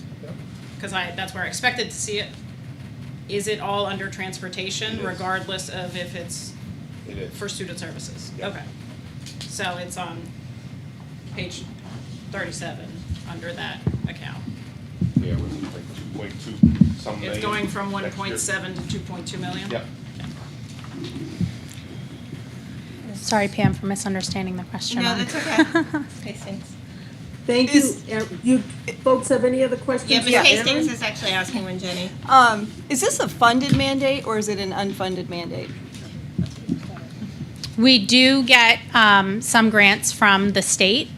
Because that's where I expected to see it. Is it all under transportation, It is. regardless of if it's It is. for student services? Yeah. Okay. So it's on page 37, under that account. Yeah, it was like 2.2 some million. It's going from next year. 1.7 to 2.2 million? Yep. Sorry, Pam, for misunderstanding the question. No, on- that's okay. Hastings. Thank you. You folks have any other questions? Yeah, but for Hastings Erin? is actually asking when Jenny. Is this a funded mandate or is it an unfunded mandate? We do get some grants from the state,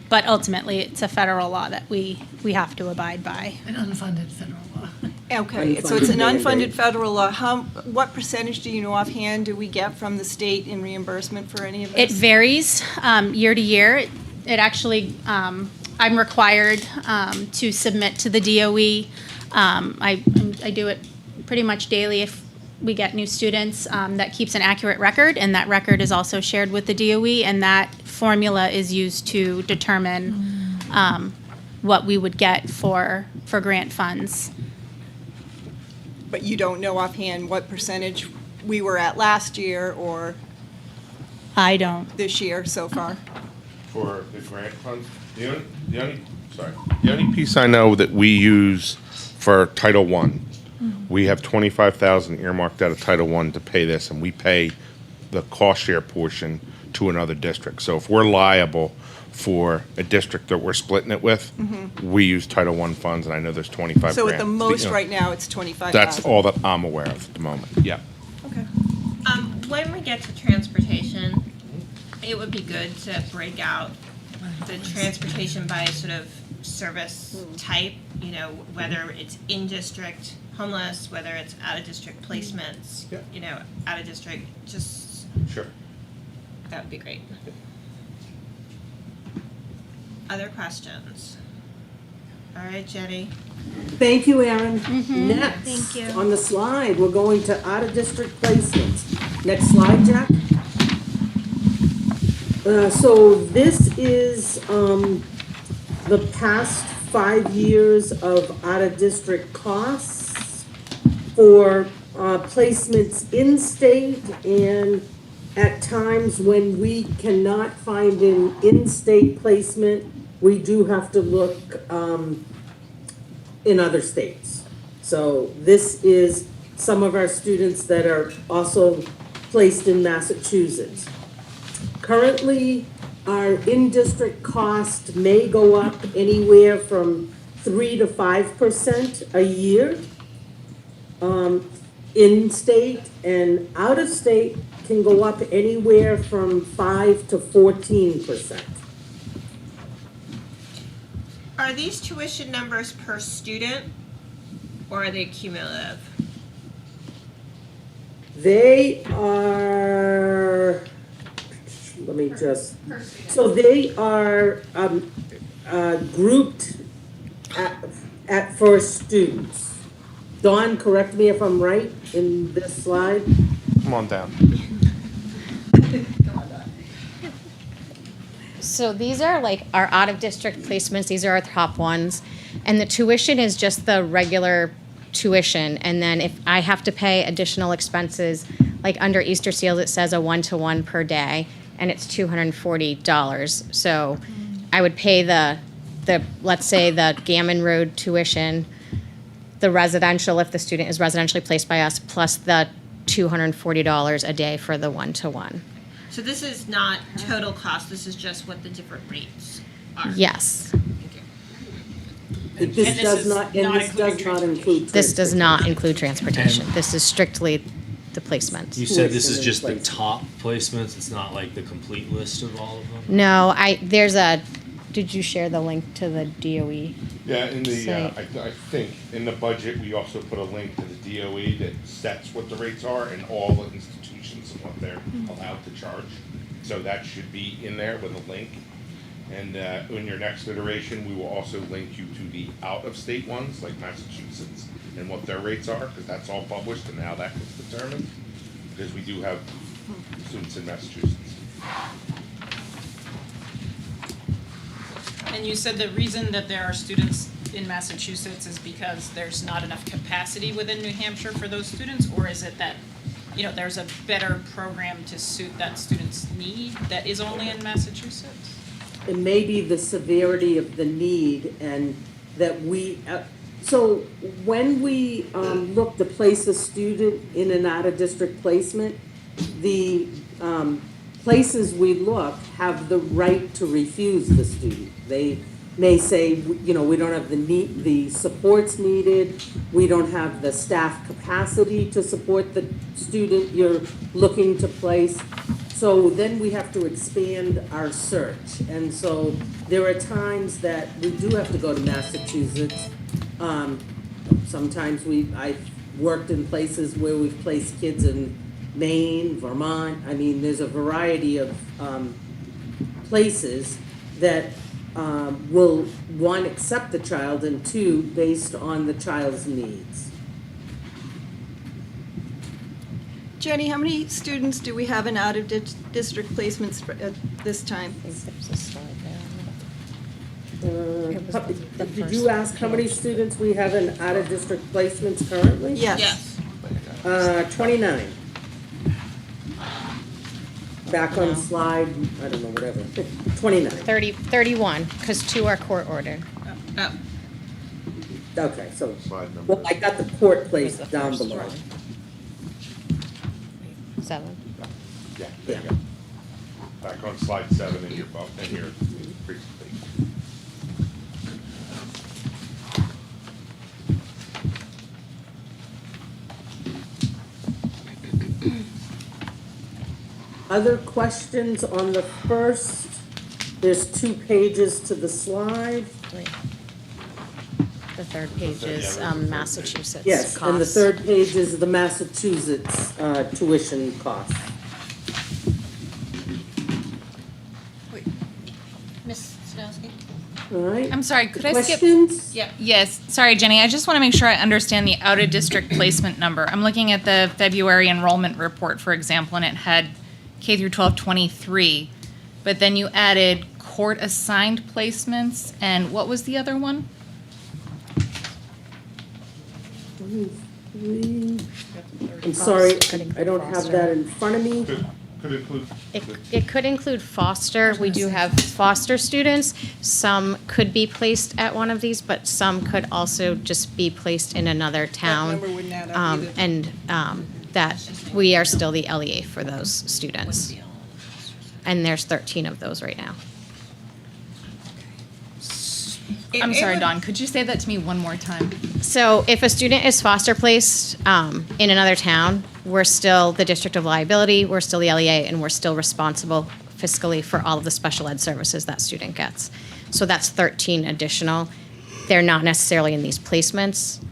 but ultimately it's a federal law that we have to abide by. An unfunded federal law. Okay, so it's an Unfunded unfunded mandate. federal law. What percentage do you know offhand do we get from the state in reimbursement for any of It this? varies year to year. It actually, I'm required to submit to the DOE. I do it pretty much daily if we get new students. That keeps an accurate record, and that record is also shared with the DOE, and that formula is used to determine what we would get for grant funds. But you don't know offhand what percentage we were at last year or I don't. this year so far? For the grant funds, the only piece I know that we use for Title I, we have 25,000 earmarked out of Title I to pay this, and we pay the cost share portion to another district. So if we're liable for a district that we're splitting it with, we use Title I funds, and I know there's 25 So at the grand. most You know, right now, it's 25,000. That's all that I'm aware of at the moment, yeah. Okay. When we get to transportation, it would be good to break out the transportation by sort of service type, whether it's in-district homeless, whether it's out-of-district placements, Yeah. out-of-district, just, Sure. that would be great. Other questions? All right, Jenny. Thank you, Erin. Mm-hmm. Next, Thank you. on the slide, we're going to out-of-district placements. Next slide, Jack. So this is, the past 5 years of out-of-district costs for, placements in-state, and at times when we cannot find an in-state placement, we do have to look, in other states. So this is some of our students that are also placed in Massachusetts. Currently, our in-district cost may go up anywhere from 3 to 5% a year. In-state and out-of-state can go up anywhere from 5 to 14%. Are these tuition numbers per student, or are they cumulative? They are, let me just, so they are grouped for students. Dawn, correct me if I'm right in this slide. Come on down. So these are like our out-of-district placements, these are our top ones. And the tuition is just the regular tuition. And then if I have to pay additional expenses, like under Easter Seals, it says a 1-to-1 per day, and it's $240. So I would pay the let's say the Gammon Road tuition, the residential, if the student is residentially placed by us, plus the $240 a day for the 1-to-1. So this is not total cost, this is just what the different rates are? Yes. This does not include. This does not include transportation. This is strictly the placements. You said this is just the top placements, it's not like the complete list of all of them? No, did you share the link to the DOE? Yeah, in the, site? I think, in the budget, we also put a link to the DOE that sets what the rates are and all the institutions and what they're allowed to charge. So that should be in there with a link. And in your next iteration, we will also link you to the out-of-state ones, like Massachusetts, and what their rates are, because that's all published and how that gets determined. Because we do have students in Massachusetts. And you said the reason that there are students in Massachusetts is because there's not enough capacity within New Hampshire for those students? Or is it that, there's a better program to suit that student's need that is only in Massachusetts? It may be the severity of the need, and that we, so when we look to place a student in an out-of-district placement, the places we look have the right to refuse the student. They may say, we don't have the supports needed, we don't have the staff capacity to support the student you're looking to place. So then we have to expand our search. And so there are times that we do have to go to Massachusetts. Sometimes I've worked in places where we've placed kids in Maine, Vermont. I mean, there's a variety of places that will, one, accept the child, and two, based on the child's needs. Jenny, how many students do we have in out-of-district placements at this time? Did you ask how many students we have in out-of-district placements currently? Yes. 29. Back on slide, I don't know, whatever, 29. 31, because 2 are court ordered. Oh, Okay, so, well, I got the court placed down below. 7. Yeah, there you go. Back on slide 7 in your presentation. Other questions on the first? There's 2 pages to the slide. The third page is Massachusetts. Yes, and the costs. third page is the Massachusetts tuition cost. Ms. Sadowski? All right. I'm sorry, could I skip? Questions? Yep. Yes, sorry, Jenny, I just want to make sure I understand the out-of-district placement number. I'm looking at the February enrollment report, for example, and it had K through 12 23. but then you added court-assigned placements, and what was the other one? I'm sorry, I don't have that in front of me. Could include. It could include foster. We do have foster students. Some could be placed at one of these, but some could also just be placed in another town. number wouldn't add up either. And that, we are still the LEA for those students. And there's 13 of those right now. I'm sorry, Dawn, could you say that to me one more time? So if a student is foster placed in another town, we're still the district of liability, we're still the LEA, and we're still responsible fiscally for all of the special ed services that student gets. So that's 13 additional. They're not necessarily in these placements,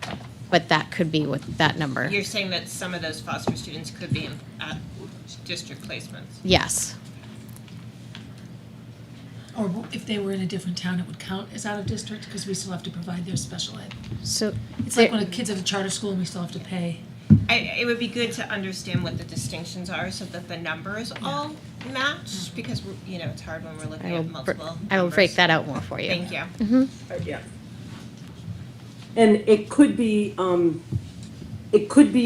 but that could be what that number. You're saying that some of those foster students could be in district placements? Yes. Or if they were in a different town, it would count as out of district, because we still have to provide their special ed. So It's like when a kid's at a charter school and we still have to pay. It would be good to understand what the distinctions are so that the numbers all match, because, it's hard when we're looking at multiple I will break numbers. that out more for you. Thank you. Yeah. And it could be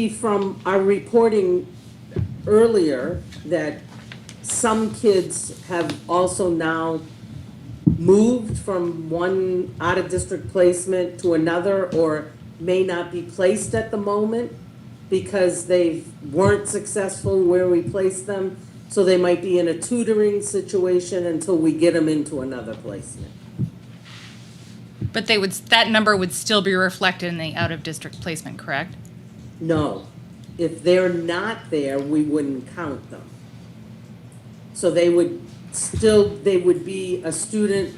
from our reporting earlier that some kids have also now moved from one out-of-district placement to another, or may not be placed at the moment because they weren't successful where we placed them. So they might be in a tutoring situation until we get them into another placement. But that number would still be reflected in the out-of-district placement, correct? No, if they're not there, we wouldn't count them. So they would be a student,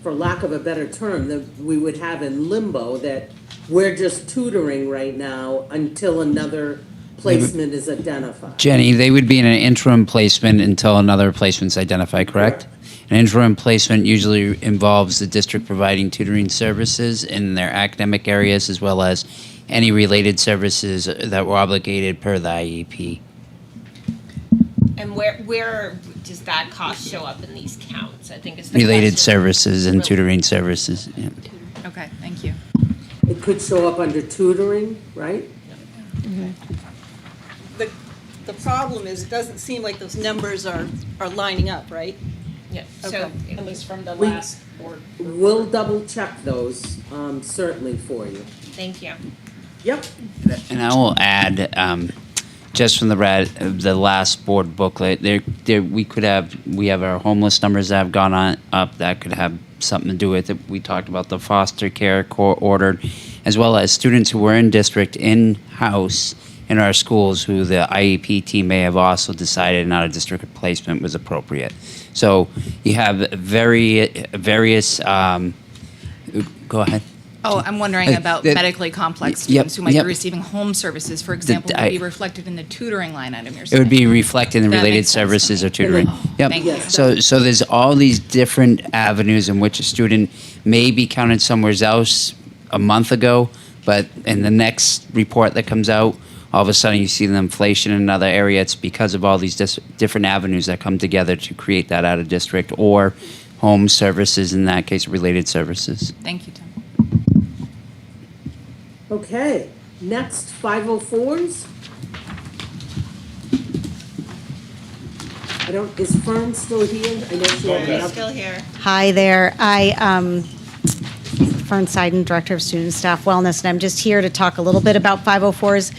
for lack of a better term, that we would have in limbo, that we're just tutoring right now until another placement is identified. Jenny, they would be in an interim placement until another placement's identified, correct? An interim placement usually involves the district providing tutoring services in their academic areas, as well as any related services that were obligated per the IEP. And where does that cost show up in these counts? I think it's the Related question. services and tutoring services. Yeah. Okay, thank you. It could show up under tutoring, right? The problem is, it doesn't seem like those numbers are lining up, right? Yeah, so, Okay. At least from the We- last board. We'll double check those, certainly for you. thank you. Yep. And I will add, just from the last board booklet, we have our homeless numbers that have gone up. That could have something to do with it. We talked about the foster care court ordered, as well as students who were in district in-house in our schools who the IEP team may have also decided not a district placement was appropriate. So you have various, go ahead. Oh, I'm wondering about medically complex students who might be receiving home services, for example, would be reflected in the tutoring line item you're It saying? would be reflected in the That related makes sense to services me. or tutoring. Yep. Thank you. So there's all these different avenues in which a student may be counted somewhere else a month ago, but in the next report that comes out, all of a sudden you see the inflation in another area. It's because of all these different avenues that come together to create that out of district or home services, in that case, related services. Thank you, Tim. Okay, next, 504s. Is Fern still here? I know she had enough. Still here. Hi there. Fern Seiden, Director of Student Staff Wellness, and I'm just here to talk a little bit about 504s.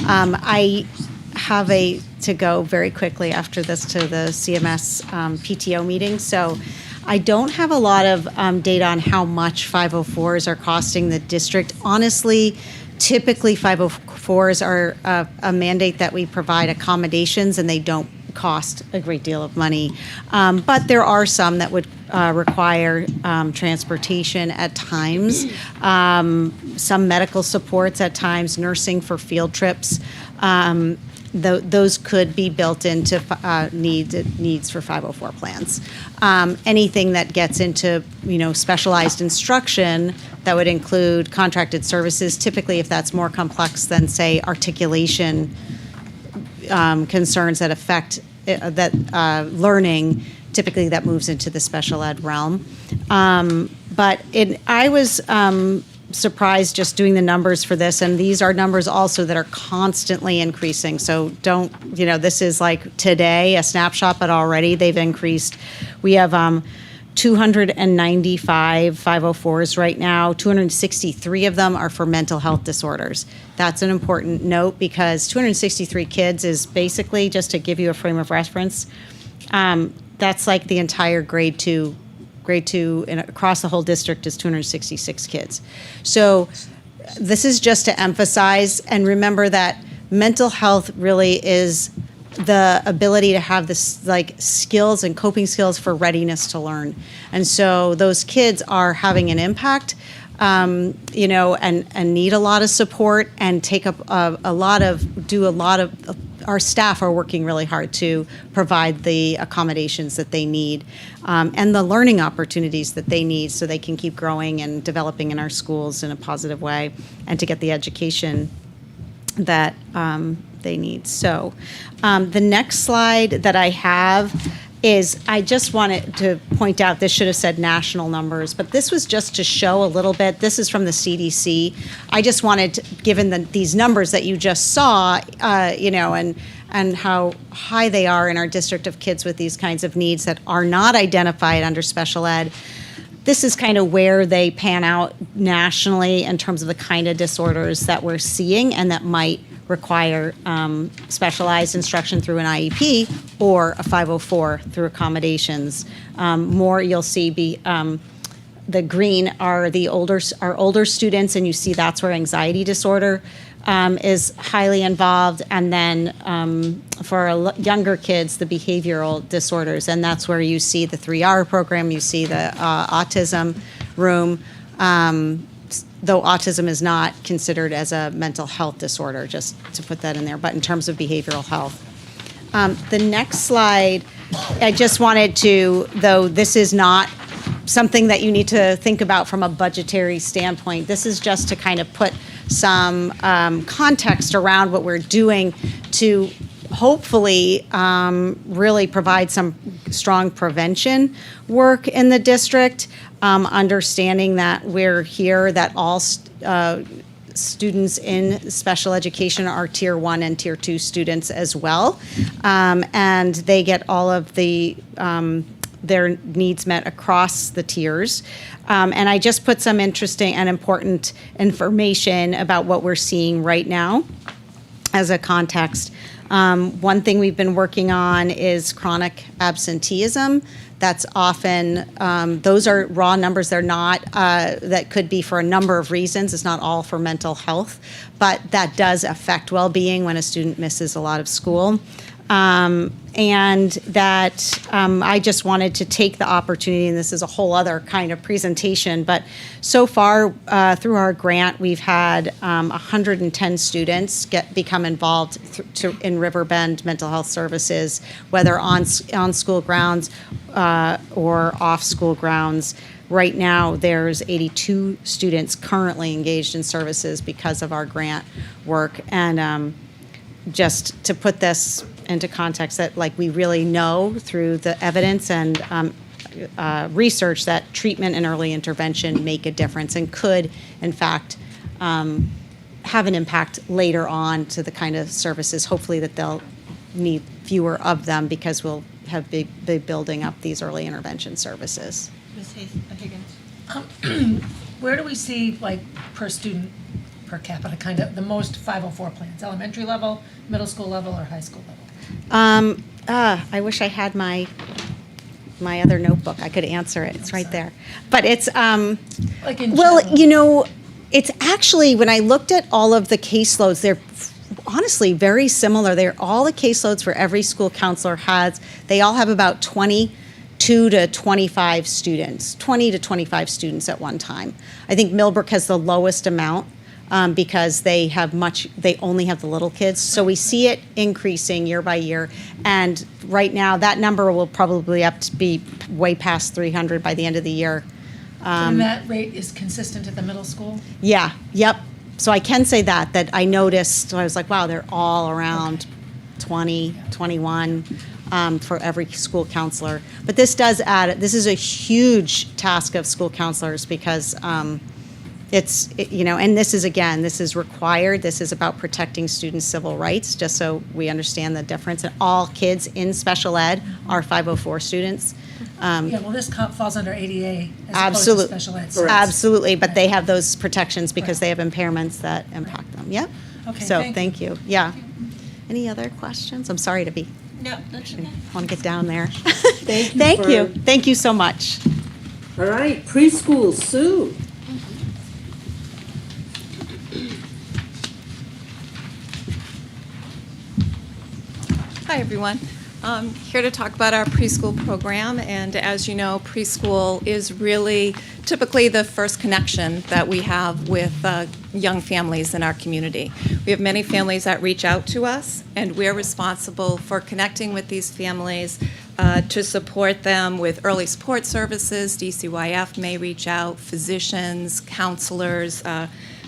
I have to go very quickly after this to the CMS PTO meeting, so I don't have a lot of data on how much 504s are costing the district. Honestly, typically 504s are a mandate that we provide accommodations, and they don't cost a great deal of money. But there are some that would require transportation at times, some medical supports at times, nursing for field trips. Those could be built into needs for 504 plans. Anything that gets into specialized instruction that would include contracted services, typically if that's more complex than, say, articulation concerns that affect learning, typically that moves into the special ed realm. But I was surprised just doing the numbers for this, and these are numbers also that are constantly increasing. So don't, this is like today, a snapshot, but already they've increased. We have 295 504s right now. 263 of them are for mental health disorders. That's an important note because 263 kids is basically, just to give you a frame of reference, that's like the entire grade two and across the whole district is 266 kids. So this is just to emphasize and remember that mental health really is the ability to have this like skills and coping skills for readiness to learn. And so those kids are having an impact, and need a lot of support and take up our staff are working really hard to provide the accommodations that they need, and the learning opportunities that they need so they can keep growing and developing in our schools in a positive way and to get the education that they need. So the next slide that I have is, I just wanted to point out, this should have said national numbers, but this was just to show a little bit. This is from the CDC. I just wanted to, given these numbers that you just saw, and how high they are in our district of kids with these kinds of needs that are not identified under special ed, this is kind of where they pan out nationally in terms of the kind of disorders that we're seeing and that might require specialized instruction through an IEP or a 504 through accommodations. More you'll see the green are our older students, and you see that's where anxiety disorder is highly involved, and then for our younger kids, the behavioral disorders, and that's where you see the 3R program, you see the autism room, though autism is not considered as a mental health disorder, just to put that in there, but in terms of behavioral health. The next slide, I just wanted to, though this is not something that you need to think about from a budgetary standpoint, this is just to kind of put some context around what we're doing to hopefully really provide some strong prevention work in the district, understanding that we're here, that all students in special education are Tier 1 and Tier 2 students as well, and they get all of their needs met across the tiers. And I just put some interesting and important information about what we're seeing right now as a context. One thing we've been working on is chronic absenteeism. That's often, those are raw numbers. They're not, that could be for a number of reasons. It's not all for mental health, but that does affect well-being when a student misses a lot of school. And that I just wanted to take the opportunity, and this is a whole other kind of presentation, but so far through our grant, we've had 110 students become involved in Riverbend Mental Health Services, whether on school grounds or off school grounds. Right now, there's 82 students currently engaged in services because of our grant work. And just to put this into context, that like we really know through the evidence and research that treatment and early intervention make a difference and could, in fact, have an impact later on to the kind of services, hopefully that they'll need fewer of them because we'll have be building up these early intervention services. Ms. Higgins. Where do we see, like, per student, per capita, kind of the most 504 plans? Elementary level, middle school level, or high school level? I wish I had my other notebook. I could answer it. It's right there. But it's, Like in well, general. it's actually, when I looked at all of the caseloads, they're honestly very similar. They're all the caseloads for every school counselor has. They all have about 22 to 25 students, 20 to 25 students at one time. I think Millbrook has the lowest amount. Because they only have the little kids. So we see it increasing year by year. And right now, that number will probably up to be way past 300 by the end of the year. And that rate is consistent at the middle school? Yeah, yep. So I can say that I noticed, so I was like, wow, they're all around 20, 21. for every school counselor. But this does add, this is a huge task of school counselors because and this is, again, this is required. This is about protecting students' civil rights, just so we understand the difference. And all kids in special ed are 504 students. Yeah, well, this falls under ADA as Absolutely. opposed to special ed. Absolutely, but they have those protections because they have impairments that impact them. Yep. Okay, So, thank thank you. Yeah. Any other questions? I'm sorry to be, No, that's okay. I want to get down there. Thank you. Thank you. for- Thank you so much. All right, preschool, Sue. Hi, everyone. Here to talk about our preschool program, and as you know, preschool is really typically the first connection that we have with young families in our community. We have many families that reach out to us, and we're responsible for connecting with these families to support them with early support services. DCYF may reach out, physicians, counselors,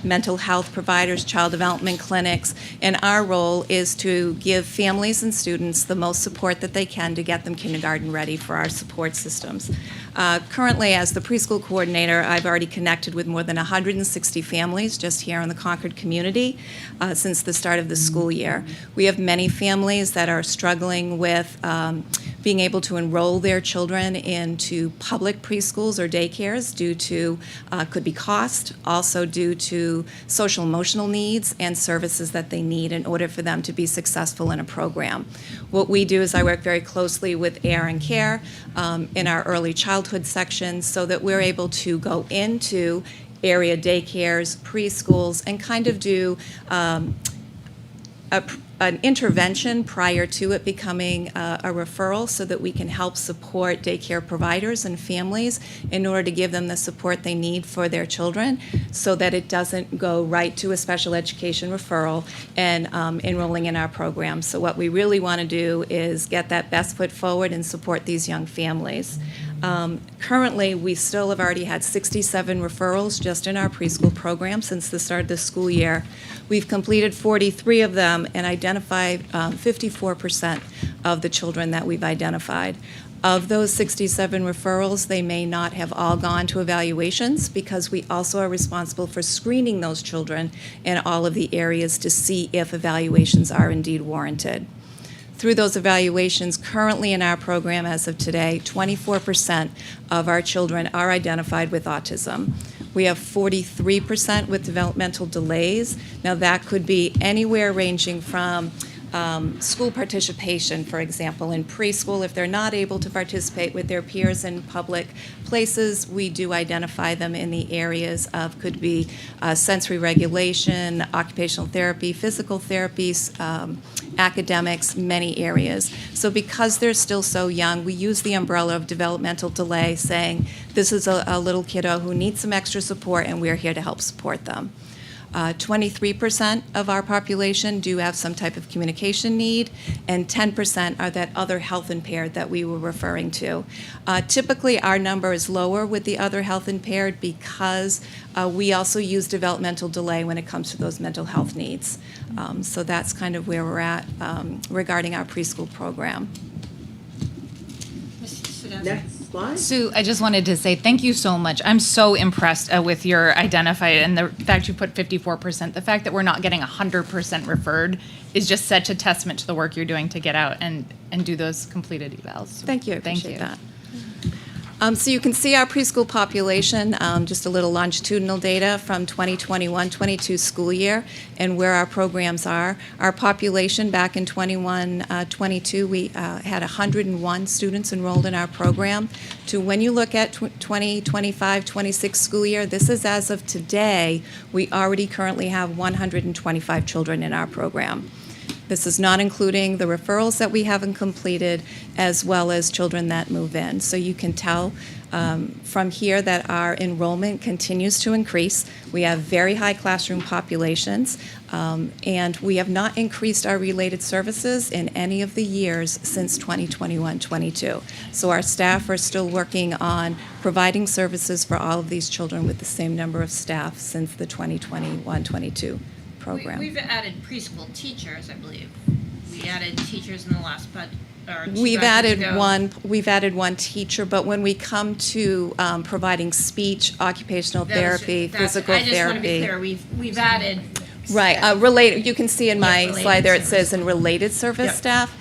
mental health providers, child development clinics, and our role is to give families and students the most support that they can to get them kindergarten ready for our support systems. Currently, as the preschool coordinator, I've already connected with more than 160 families just here in the Concord community since the start of the school year. We have many families that are struggling with being able to enroll their children into public preschools or daycares due to, could be cost, also due to social emotional needs and services that they need in order for them to be successful in a program. What we do is I work very closely with AIR and CARE in our early childhood section so that we're able to go into area daycares, preschools, and kind of do an intervention prior to it becoming a referral so that we can help support daycare providers and families in order to give them the support they need for their children so that it doesn't go right to a special education referral and enrolling in our program. So what we really want to do is get that best foot forward and support these young families. Currently, we still have already had 67 referrals just in our preschool program since the start of the school year. We've completed 43 of them and identified 54% of the children that we've identified. Of those 67 referrals, they may not have all gone to evaluations because we also are responsible for screening those children in all of the areas to see if evaluations are indeed warranted. Through those evaluations, currently in our program as of today, 24% of our children are identified with autism. We have 43% with developmental delays. Now that could be anywhere ranging from school participation, for example. In preschool, if they're not able to participate with their peers in public places, we do identify them in the areas of, could be sensory regulation, occupational therapy, physical therapies, academics, many areas. So because they're still so young, we use the umbrella of developmental delay, saying this is a little kiddo who needs some extra support and we're here to help support them. 23% of our population do have some type of communication need, and 10% are that other health impaired that we were referring to. Typically, our number is lower with the other health impaired because we also use developmental delay when it comes to those mental health needs. So that's kind of where we're at regarding our preschool program. Next slide. Sue, I just wanted to say thank you so much. I'm so impressed with your identified and the fact you put 54%. The fact that we're not getting 100% referred is just such a testament to the work you're doing to get out and do those completed evals. Thank you. I Thank appreciate you. that. So you can see our preschool population, just a little longitudinal data from 2021-22 school year and where our programs are. Our population back in 21-22, we had 101 students enrolled in our program. To when you look at 2025-26 school year, this is as of today, we already currently have 125 children in our program. This is not including the referrals that we haven't completed, as well as children that move in. So you can tell from here that our enrollment continues to increase. We have very high classroom populations, and we have not increased our related services in any of the years since 2021-22. So our staff are still working on providing services for all of these children with the same number of staff since the 2021-22 program. We've added preschool teachers, I believe. we added teachers in the last budget. We've added one teacher, but when we come to providing speech, occupational therapy, physical I just want to be therapy. clear, we've added. Right, related, you can see in my related slide there, it service. says in related service Yep. staff.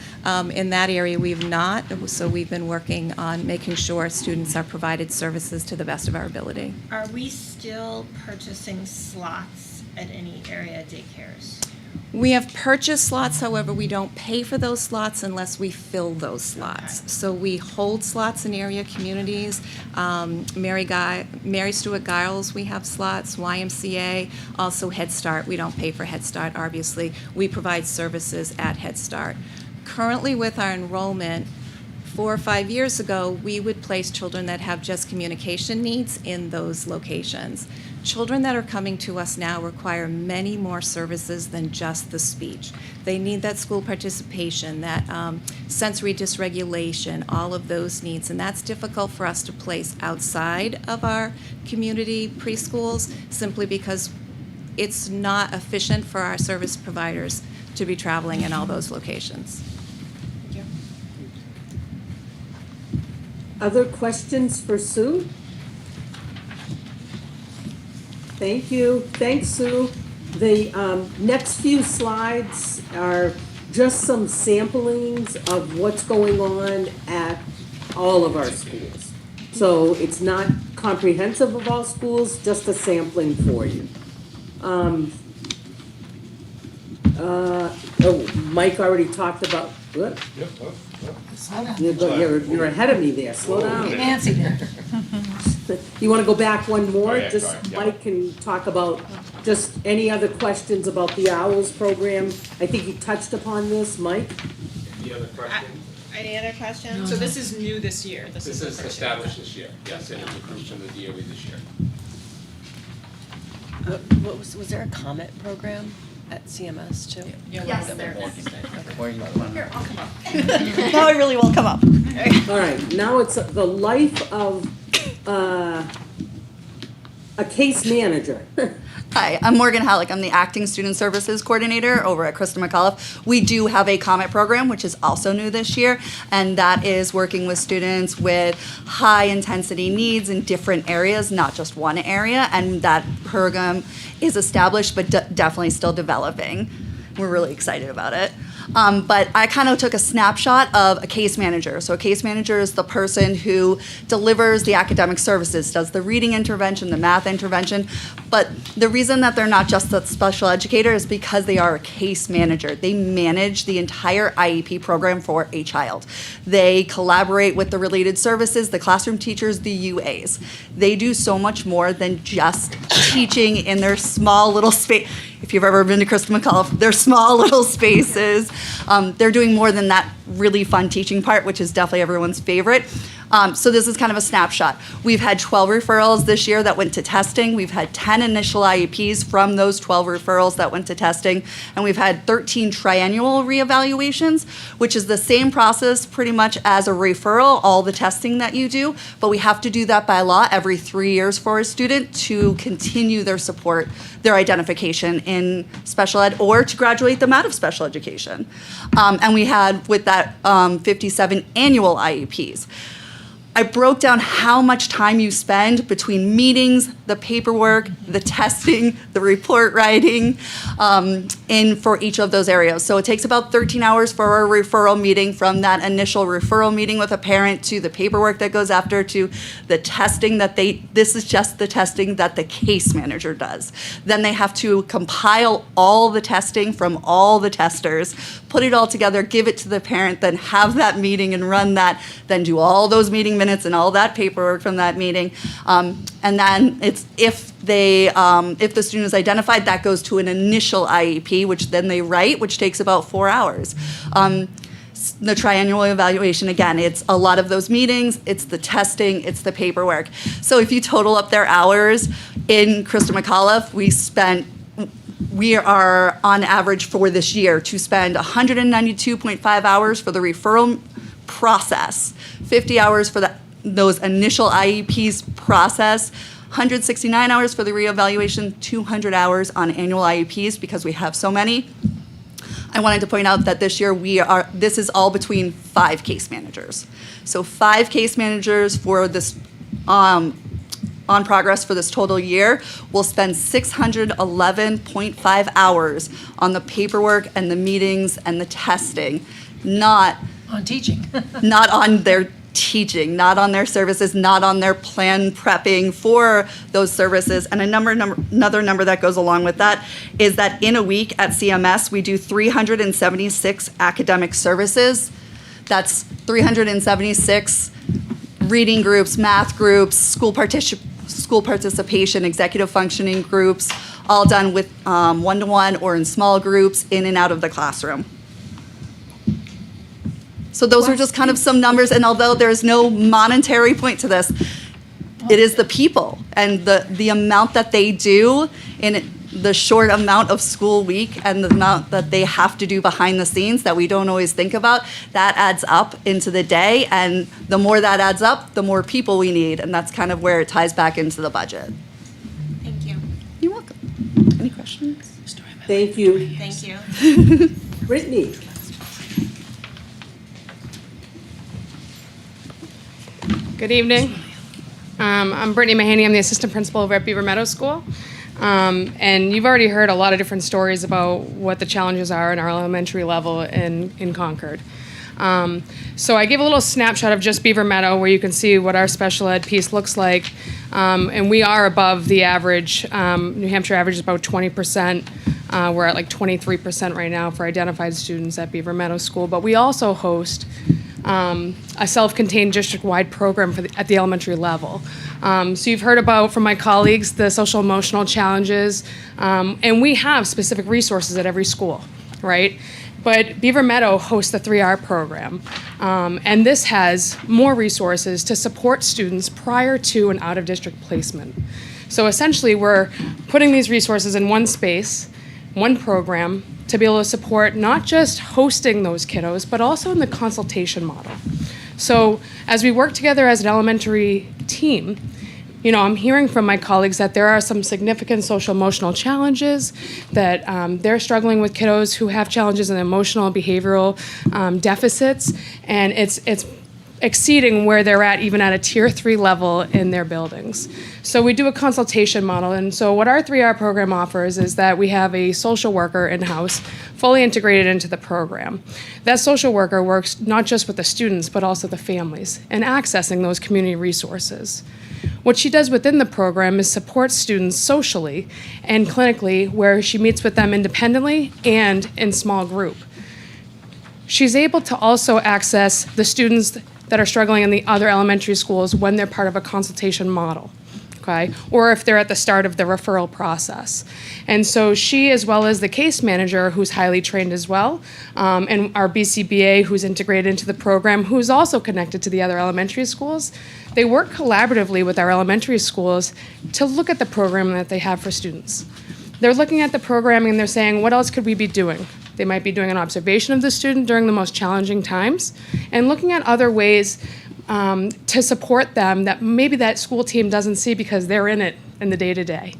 In that area, we've not, so we've been working on making sure students are provided services to the best of our ability. Are we still purchasing slots at any area daycares? We have purchased slots, however, we don't pay for those slots unless we fill those slots. So we hold slots in area communities. Mary Stuart Giles, we have slots, YMCA, also Head Start. We don't pay for Head Start, obviously. We provide services at Head Start. Currently with our enrollment, 4 or 5 years ago, we would place children that have just communication needs in those locations. Children that are coming to us now require many more services than just the speech. They need that school participation, that sensory dysregulation, all of those needs, and that's difficult for us to place outside of our community preschools simply because it's not efficient for our service providers to be traveling in all those locations. Other questions for Sue? Thank you. Thanks, Sue. The next few slides are just some samplings of what's going on at all of our schools. So it's not comprehensive of all schools, just a sampling for you. Mike already talked about, what? You're ahead of me there, slow down. Nancy there. You want to go back one more? Oh, yeah, Just sorry, yeah. Mike can talk about just any other questions about the OWLS program. I think you touched upon this, Mike. Any other questions? Any other questions? So this is new this year. This is established this year, yes, and it's approved from the DOE this year. Was there a comment program at CMS too? Yes, there Here, I'll come up. Now I really will come up. All right, now it's the life of a case manager. Hi, I'm Morgan Halleck. I'm the Acting Student Services Coordinator over at Krista McAuliffe. We do have a COMET program, which is also new this year, and that is working with students with high intensity needs in different areas, not just one area, and that program is established but definitely still developing. We're really excited about it. But I kind of took a snapshot of a case manager. So a case manager is the person who delivers the academic services, does the reading intervention, the math intervention. But the reason that they're not just the special educator is because they are a case manager. They manage the entire IEP program for a child. They collaborate with the related services, the classroom teachers, the UAs. They do so much more than just teaching in their small little space. If you've ever been to Krista McAuliffe, they're small little spaces. They're doing more than that really fun teaching part, which is definitely everyone's favorite. So this is kind of a snapshot. We've had 12 referrals this year that went to testing. We've had 10 initial IEPs from those 12 referrals that went to testing. And we've had 13 triennial reevaluations, which is the same process pretty much as a referral, all the testing that you do. But we have to do that by law every 3 years for a student to continue their support, their identification in special ed, or to graduate them out of special education. And we had, with that, 57 annual IEPs. I broke down how much time you spend between meetings, the paperwork, the testing, the report writing, for each of those areas. So it takes about 13 hours for a referral meeting, from that initial referral meeting with a parent to the paperwork that goes after to the testing this is just the testing that the case manager does. Then they have to compile all the testing from all the testers, put it all together, give it to the parent, then have that meeting and run that, then do all those meeting minutes and all that paperwork from that meeting. And then it's if the student is identified, that goes to an initial IEP, which then they write, which takes about 4 hours. The triennial evaluation, again, it's a lot of those meetings, it's the testing, it's the paperwork. So if you total up their hours in Krista McAuliffe, we are on average for this year to spend 192.5 hours for the referral process, 50 hours for those initial IEPs process, 169 hours for the reevaluation, 200 hours on annual IEPs because we have so many. I wanted to point out that this year this is all between 5 case managers. So 5 case managers for this on progress for this total year will spend 611.5 hours on the paperwork and the meetings and the testing, not On teaching. not on their teaching, not on their services, not on their plan prepping for those services. And another number that goes along with that is that in a week at CMS, we do 376 academic services. That's 376 reading groups, math groups, school participation, executive functioning groups, all done with one-to-one or in small groups in and out of the classroom. So those are just kind of some numbers, and although there's no monetary point to this, it is the people and the amount that they do in the short amount of school week and the amount that they have to do behind the scenes that we don't always think about, that adds up into the day, and the more that adds up, the more people we need, and that's kind of where it ties back into the budget. Thank you. You're welcome. Any questions? Thank you. Thank you. Brittany? Good evening. I'm Brittany Mahaney. I'm the assistant principal over at Beaver Meadow School. And you've already heard a lot of different stories about what the challenges are in our elementary level in Concord. So I gave a little snapshot of just Beaver Meadow where you can see what our special ed piece looks like. And we are above the average. New Hampshire average is about 20%. We're at like 23% right now for identified students at Beaver Meadow School. But we also host a self-contained district-wide program at the elementary level. So you've heard about, from my colleagues, the social emotional challenges, and we have specific resources at every school, right? But Beaver Meadow hosts the 3R program, and this has more resources to support students prior to an out-of-district placement. So essentially, we're putting these resources in one space, one program, to be able to support not just hosting those kiddos, but also in the consultation model. So as we work together as an elementary team, you know, I'm hearing from my colleagues that there are some significant social emotional challenges, that they're struggling with kiddos who have challenges in emotional and behavioral deficits, and it's exceeding where they're at, even at a tier 3 level in their buildings. So we do a consultation model, and so what our 3R program offers is that we have a social worker in-house, fully integrated into the program. That social worker works not just with the students, but also the families, and accessing those community resources. What she does within the program is support students socially and clinically, where she meets with them independently and in small group. She's able to also access the students that are struggling in the other elementary schools when they're part of a consultation model, okay? Or if they're at the start of the referral process. And so she, as well as the case manager, who's highly trained as well, and our BCBA, who's integrated into the program, who's also connected to the other elementary schools, they work collaboratively with our elementary schools to look at the program that they have for students. They're looking at the programming and they're saying, what else could we be doing? They might be doing an observation of the student during the most challenging times and looking at other ways to support them that maybe that school team doesn't see because they're in it in the day-to-day.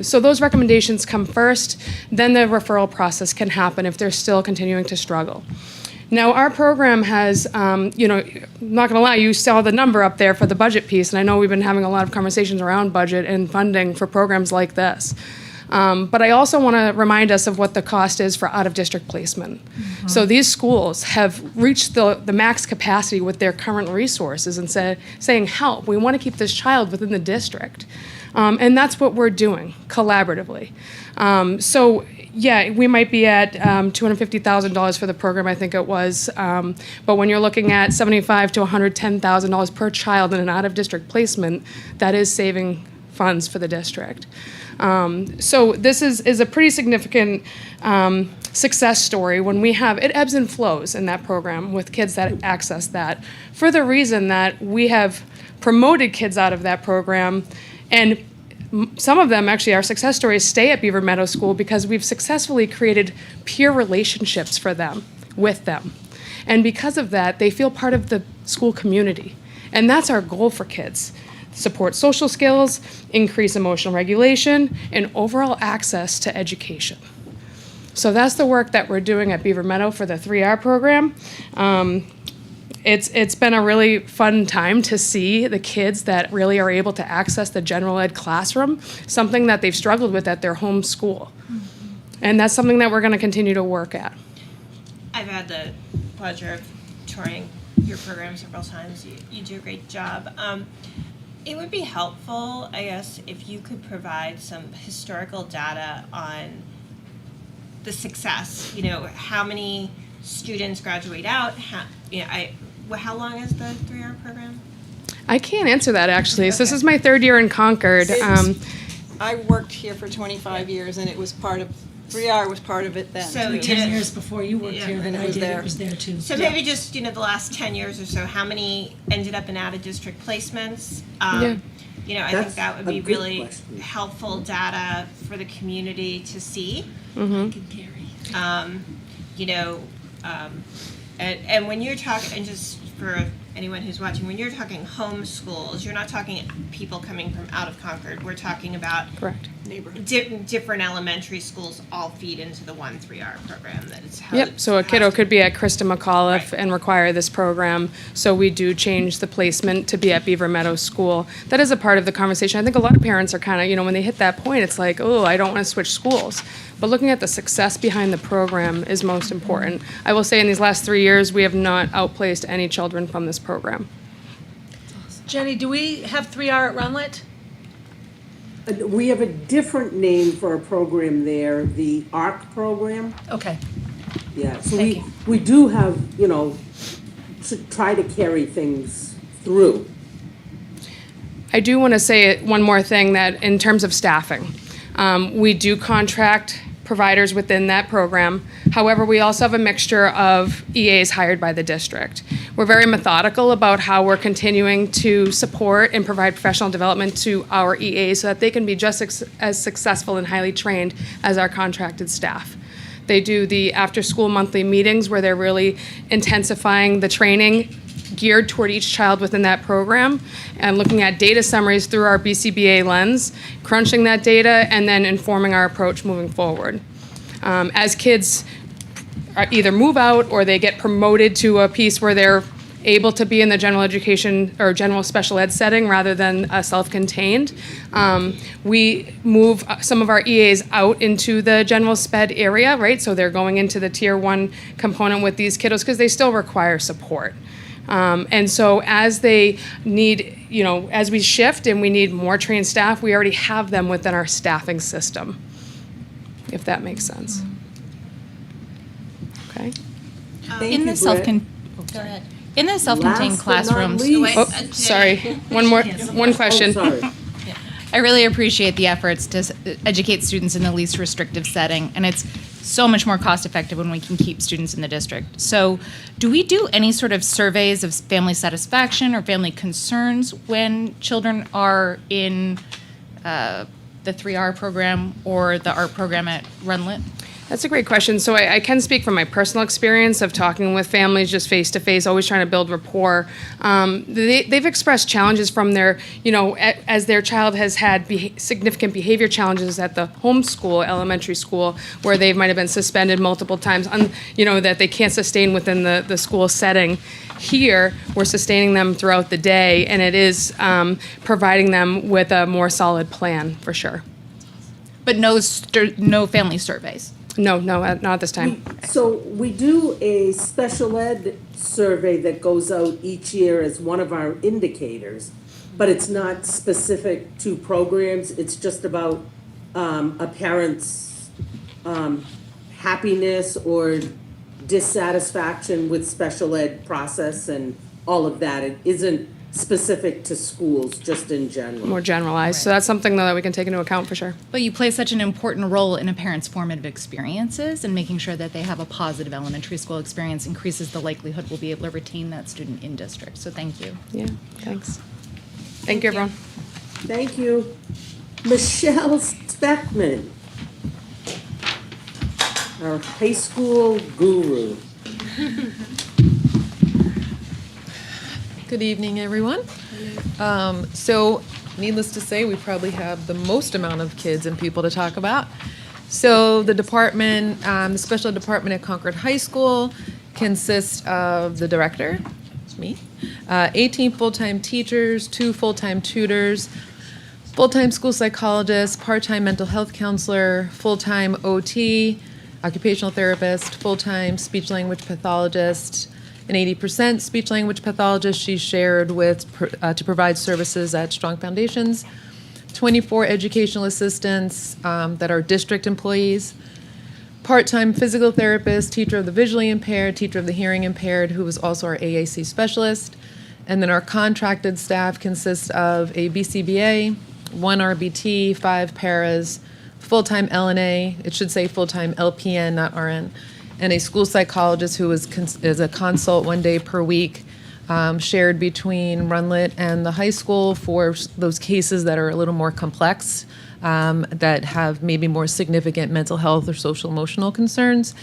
So those recommendations come first, then the referral process can happen if they're still continuing to struggle. Now, our program has, you know, not going to lie, you saw the number up there for the budget piece, and I know we've been having a lot of conversations around budget and funding for programs like this. But I also want to remind us of what the cost is for out-of-district placement. Mm-hmm. So these schools have reached the max capacity with their current resources and saying, help, we want to keep this child within the district. And that's what we're doing collaboratively. So yeah, we might be at $250,000 for the program, I think it was. But when you're looking at $75,000 to $110,000 per child in an out-of-district placement, that is saving funds for the district. So this is a pretty significant success story when we have, it ebbs and flows in that program with kids that access that, for the reason that we have promoted kids out of that program, and some of them, actually, our success stories stay at Beaver Meadow School because we've successfully created peer relationships for them, with them. And because of that, they feel part of the school community. And that's our goal for kids. Support social skills, increase emotional regulation, and overall access to education. So that's the work that we're doing at Beaver Meadow for the 3R program. It's been a really fun time to see the kids that really are able to access the general ed classroom, something that they've struggled with at their home school. And that's something that we're going to continue to work at. I've had the pleasure of touring your program several times. You do a great job. It would be helpful, I guess, if you could provide some historical data on the success. You know, how many students graduate out? How long is the 3R program? I can't answer that, actually. So this is my third year in Concord. I worked here for 25 years, and it was part of 3R was part of it then. So 10 years before you worked here than it I was did, there. it was there too. So maybe just, the last 10 years or so, how many ended up in out-of-district placements? Yeah. I think that would be really helpful data for the community to see. And when you're talking, and just for anyone who's watching, when you're talking home schools, you're not talking people coming from out of Concord. We're talking about correct different elementary schools all feed into the 3R program. That is how. Yep. So a kiddo could be at Christa McAuliffe and require this program. So we do change the placement to be at Beaver Meadow School. That is a part of the conversation. I think a lot of parents are kind of, when they hit that point, it's like, oh, I don't want to switch schools. But looking at the success behind the program is most important. I will say in these last 3 years, we have not outplaced any children from this program. Jenny, do we have 3R at Runlet? We have a different name for a program there, the ARC program. Okay. Yeah, so we do have, to try to carry things through. I do want to say one more thing, that in terms of staffing, we do contract providers within that program. However, we also have a mixture of EAs hired by the district. We're very methodical about how we're continuing to support and provide professional development to our EAs so that they can be just as successful and highly trained as our contracted staff. They do the after-school monthly meetings where they're really intensifying the training geared toward each child within that program and looking at data summaries through our BCBA lens, crunching that data, and then informing our approach moving forward. As kids either move out or they get promoted to a piece where they're able to be in the general education or general special ed setting rather than self-contained, we move some of our EAs out into the general sped area, right? So they're going into the tier 1 component with these kiddos because they still require support. And so as they need, as we shift and we need more trained staff, we already have them within our staffing system, if that makes sense. Okay. In the Go ahead. In the self-contained classrooms. Sorry. One question. Oh, sorry. I really appreciate the efforts to educate students in the least restrictive setting, and it's so much more cost-effective when we can keep students in the district. So do we do any sort of surveys of family satisfaction or family concerns when children are in the 3R program or the art program at Runlet? That's a great question. So I can speak from my personal experience of talking with families just face to face, always trying to build rapport. They've expressed challenges from their, as their child has had significant behavior challenges at the homeschool, elementary school, where they might have been suspended multiple times, that they can't sustain within the school setting. Here, we're sustaining them throughout the day, and it is providing them with a more solid plan, for sure. But no family surveys? No, not at this time. So we do a special ed survey that goes out each year as one of our indicators, but it's not specific to programs. It's just about a parent's happiness or dissatisfaction with special ed process and all of that. It isn't specific to schools, just in general. More generalized. Right. So that's something, though, that we can take into account for sure. But you play such an important role in a parent's formative experiences, and making sure that they have a positive elementary school experience increases the likelihood we'll be able to retain that student in district. So thank you. Yeah, thanks. Thank you, everyone. Thank you. Michelle Speckman, our high school guru. Good evening, everyone. So, needless to say, we probably have the most amount of kids and people to talk about. So the department, the special department at Concord High School consists of the director, me, 18 full-time teachers, 2 full-time tutors, full-time school psychologist, part-time mental health counselor, full-time OT, occupational therapist, full-time speech-language pathologist, an 80% speech-language pathologist she's shared with to provide services at Strong Foundations, 24 educational assistants that are district employees, part-time physical therapist, teacher of the visually impaired, teacher of the hearing impaired, who is also our AAC specialist. And then our contracted staff consists of a BCBA, 1 RBT, 5 paras, full-time LNA, it should say full-time LPN, not RN, and a school psychologist who is a consult 1 day per week, shared between Runlet and the high school for those cases that are a little more complex, that have maybe more significant mental health or social emotional concerns.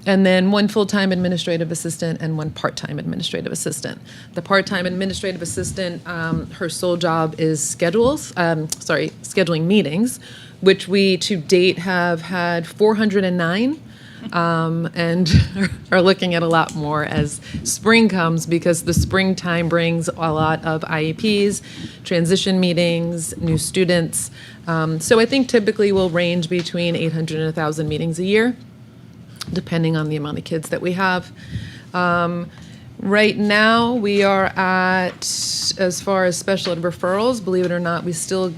And then 1 full-time administrative assistant and 1 part-time administrative assistant. The part-time administrative assistant, her sole job is scheduling meetings, which we to date have had 409. And are looking at a lot more as spring comes, because the springtime brings a lot of IEPs, transition meetings, new students. So I think typically we'll range between 800 and 1,000 meetings a year, depending on the amount of kids that we have. Right now, we are at, as far as special ed referrals, believe it or not, we still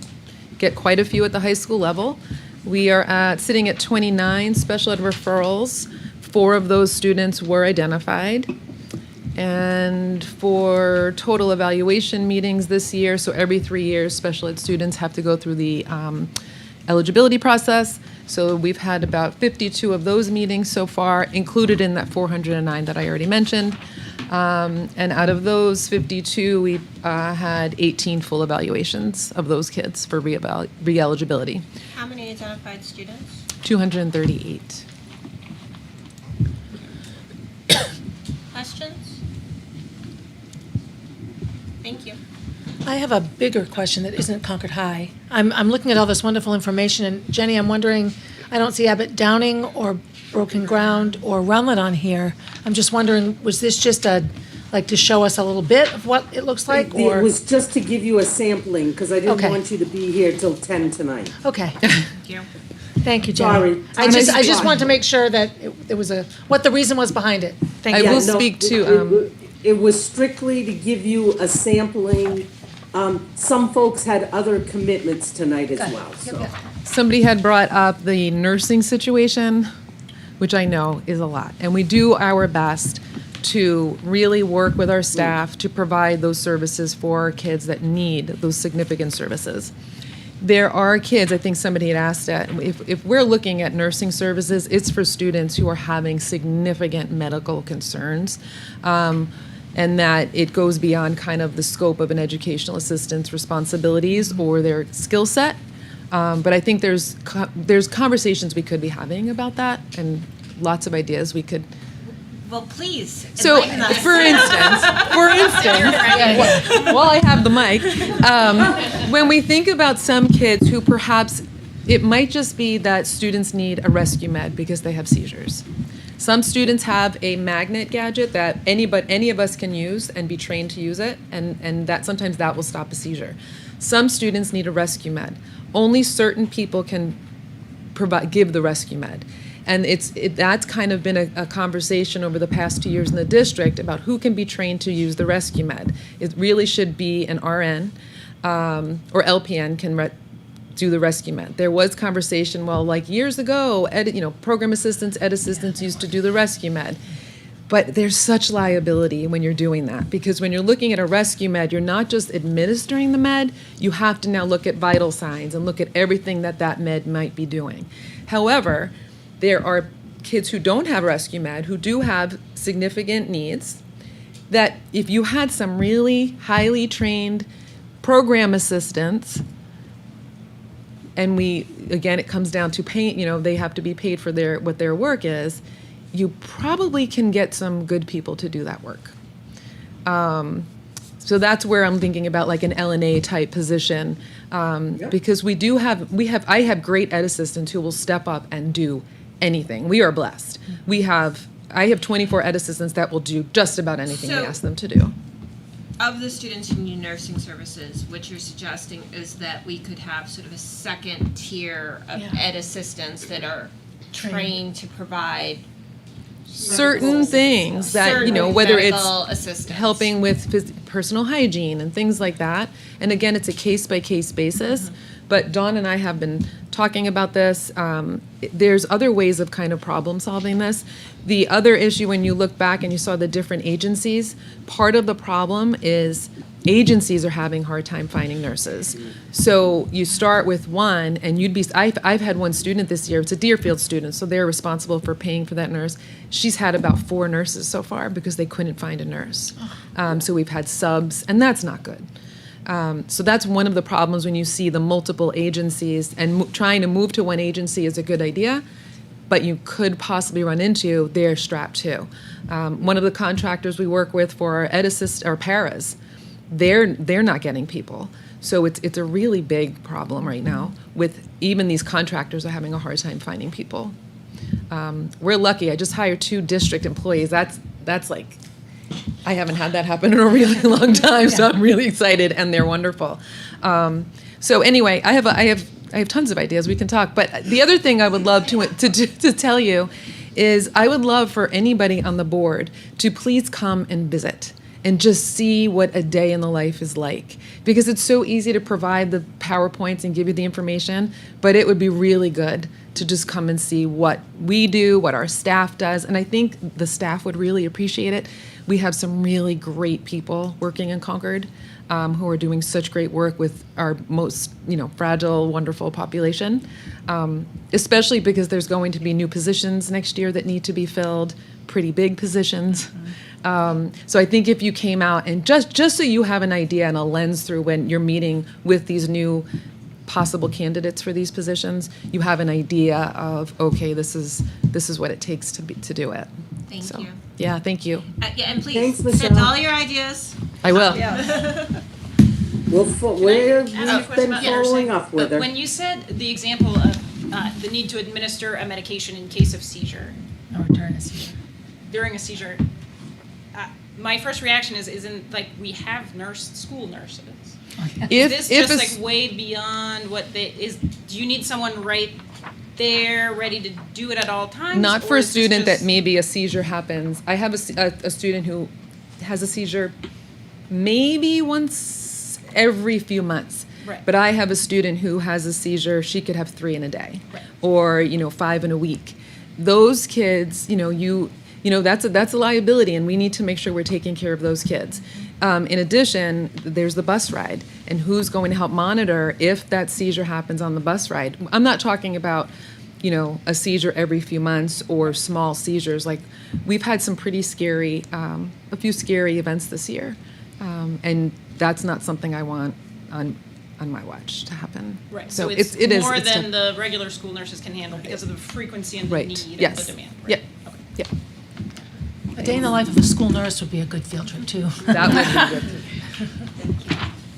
get quite a few at the high school level. We are sitting at 29 special ed referrals. 4 of those students were identified. And for total evaluation meetings this year, so every 3 years, special ed students have to go through the eligibility process. So we've had about 52 of those meetings so far, included in that 409 that I already mentioned. And out of those 52, we had 18 full evaluations of those kids for re-eligibility. How many identified students? 238. Questions? Thank you. I have a bigger question that isn't Concord High. I'm looking at all this wonderful information, and Jenny, I'm wondering, I don't see Abbott Downing or Broken Ground or Runlet on here. I'm just wondering, was this just to show us a little bit of what it looks like, or? It was just to give you a sampling, because I didn't Okay. want you to be here till 10 tonight. Okay. Thank you. Thank you, Jenny. Sorry. I just wanted to make sure that it was what the reason was behind it. Thank you. Yeah, no, it was strictly to give you a sampling. Some folks had other commitments tonight as well, so. Somebody had brought up the nursing situation, which I know is a lot. And we do our best to really work with our staff to provide those services for kids that need those significant services. There are kids, I think somebody had asked that, if we're looking at nursing services, it's for students who are having significant medical concerns. And that it goes beyond kind of the scope of an educational assistant's responsibilities or their skill set. But I think there's conversations we could be having about that, and lots of ideas we could. Well, please. So, enlighten us. for instance, while I have the mic, when we think about some kids who perhaps it might just be that students need a rescue med because they have seizures. Some students have a magnet gadget that any of us can use and be trained to use it, and that sometimes that will stop a seizure. Some students need a rescue med. Only certain people can give the rescue med. And that's kind of been a conversation over the past 2 years in the district about who can be trained to use the rescue med. It really should be an RN or LPN can do the rescue med. There was conversation, well, like years ago, program assistants, ed assistants used to do the rescue med. But there's such liability when you're doing that, because when you're looking at a rescue med, you're not just administering the med, you have to now look at vital signs and look at everything that med might be doing. However, there are kids who don't have rescue med, who do have significant needs, that if you had some really highly trained program assistants, and it comes down to pay, they have to be paid for what their work is, you probably can get some good people to do that work. So that's where I'm thinking about like an LNA type position, because I have great ed assistants who will step up and do anything. We are blessed. I have 24 ed assistants that will do just about anything we So- ask them to do. Of the students who need nursing services, what you're suggesting is that we could have sort of a second tier of ed assistants that are trained to provide Certain things that, certain whether it's medical assistance. helping with personal hygiene and things like that. And again, it's a case-by-case basis. But Dawn and I have been talking about this. There's other ways of kind of problem solving this. The other issue, when you look back and you saw the different agencies, part of the problem is agencies are having a hard time finding nurses. So you start with one, and I've had one student this year, it's a Deerfield student, so they're responsible for paying for that nurse. She's had about 4 nurses so far because they couldn't find a nurse. So we've had subs, and that's not good. So that's one of the problems when you see the multiple agencies, and trying to move to one agency is a good idea, but you could possibly run into they're strapped too. One of the contractors we work with for our ed assist, our paras, they're not getting people. So it's a really big problem right now with even these contractors are having a hard time finding people. We're lucky. I just hired 2 district employees. That's like, I haven't had that happen in a really long time, so I'm really excited, and they're wonderful. So anyway, I have tons of ideas. We can talk. But the other thing I would love to tell you is I would love for anybody on the board to please come and visit and just see what a day in the life is like. Because it's so easy to provide the PowerPoints and give you the information, but it would be really good to just come and see what we do, what our staff does, and I think the staff would really appreciate it. We have some really great people working in Concord who are doing such great work with our most, fragile, wonderful population, especially because there's going to be new positions next year that need to be filled, pretty big positions. So I think if you came out and just so you have an idea and a lens through when you're meeting with these new possible candidates for these positions, you have an idea of, okay, this is what it takes to do it. Thank you. Yeah, thank you. Yeah, and please Thanks, send Michelle. all your ideas. I will. We've been following up with her. When you said the example of the need to administer a medication in case of seizure. Or during a seizure. During a seizure, my first reaction isn't like we have school nurses. Is this just like way beyond what is? Do you need someone right there, ready to do it at all times? Not for or a is this student just- that maybe a seizure happens. I have a student who has a seizure maybe once every few months. Right. But I have a student who has a seizure, she could have 3 in a day. Right. Or, 5 in a week. Those kids, that's a liability, and we need to make sure we're taking care of those kids. In addition, there's the bus ride, and who's going to help monitor if that seizure happens on the bus ride. I'm not talking about, a seizure every few months or small seizures. Like, we've had some pretty scary, a few scary events this year, and that's not something I want on my watch to happen. Right. So So it's it is more it's than the regular school nurses can handle because of the frequency and the Right. need Yes. and the demand. Yep. Okay. Yep. A day in the life of a school nurse would be a good field trip, too. That would be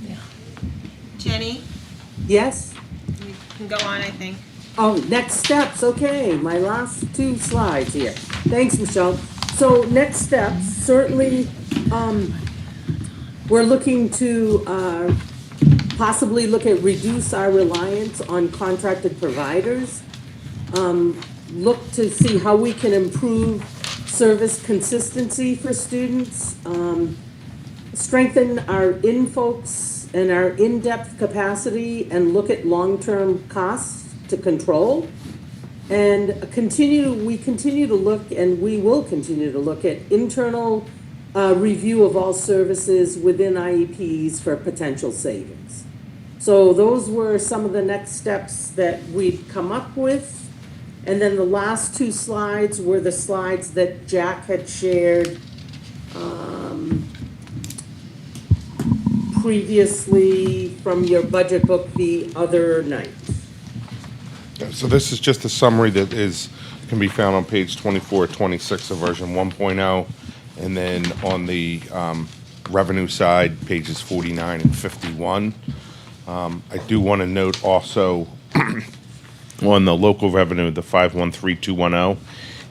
good. Jenny, Yes? you can go on, I think. Oh, next steps, okay, my last 2 slides here. Thanks, Michelle. So next steps, certainly, we're looking to possibly look at reduce our reliance on contracted providers. Look to see how we can improve service consistency for students. Strengthen our in-folks and our in-depth capacity and look at long-term costs to control. And we continue to look, and we will continue to look at internal review of all services within IEPs for potential savings. So those were some of the next steps that we've come up with. And then the last 2 slides were the slides that Jack had shared previously from your budget book the other night. So this is just a summary that can be found on page 24, 26 of version 1.0. And then on the revenue side, pages 49 and 51. I do want to note also on the local revenue, the 513210.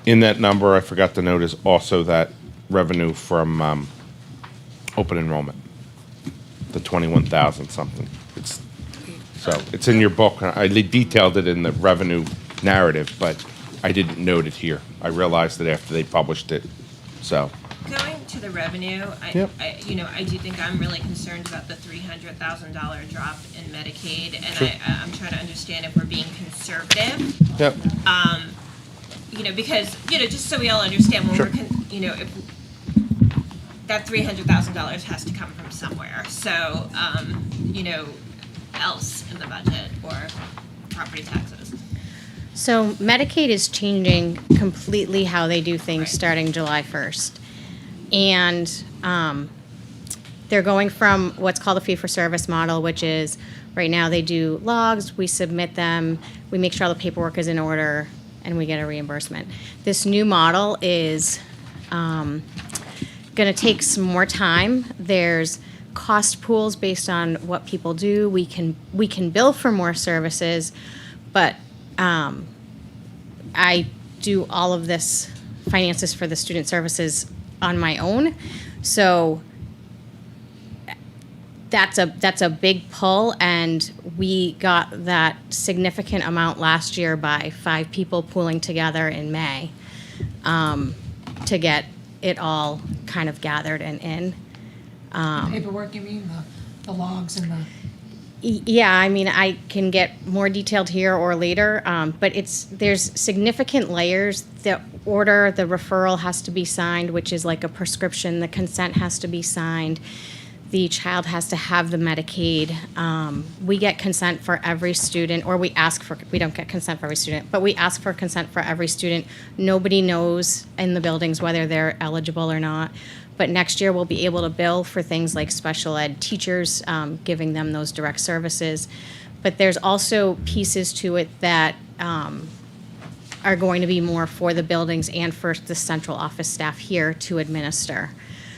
In that number, I forgot to note is also that revenue from open enrollment, the 21,000 something. It's in your book. I detailed it in the revenue narrative, but I didn't note it here. I realized it after they published it, so. Going to the revenue, Yep. I do think I'm really concerned about the $300,000 drop in Medicaid, and Sure. I'm trying to understand if we're being conservative. Yep. Because, just so we all understand, when Sure. if that $300,000 has to come from somewhere, so, else in the budget or property taxes. So Medicaid is changing completely how they do things starting July 1st. And they're going from what's called a fee-for-service model, which is right now they do logs, we submit them, we make sure all the paperwork is in order, and we get a reimbursement. This new model is going to take some more time. There's cost pools based on what people do. We can bill for more services, but I do all of this finances for the student services on my own. So that's a big pull, and we got that significant amount last year by 5 people pooling together in May to get it all kind of gathered and in. Paperwork, you mean, the logs and the. Yeah, I mean, I can get more detailed here or later, but there's significant layers. The order, the referral has to be signed, which is like a prescription. The consent has to be signed. The child has to have the Medicaid. We get consent for every student, or we don't get consent for every student, but we ask for consent for every student. Nobody knows in the buildings whether they're eligible or not. But next year, we'll be able to bill for things like special ed teachers, giving them those direct services. But there's also pieces to it that are going to be more for the buildings and for the central office staff here to administer.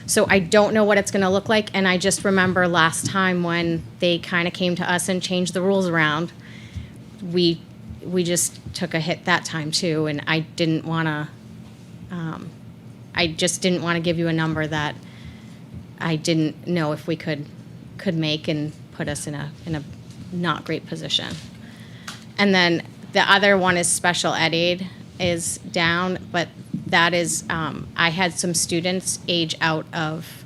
So I don't know what it's going to look like, and I just remember last time when they kind of came to us and changed the rules around, we just took a hit that time too, and I didn't want to. I just didn't want to give you a number that I didn't know if we could make and put us in a not great position. And then the other one is special ed aid is down, but that is I had some students age out of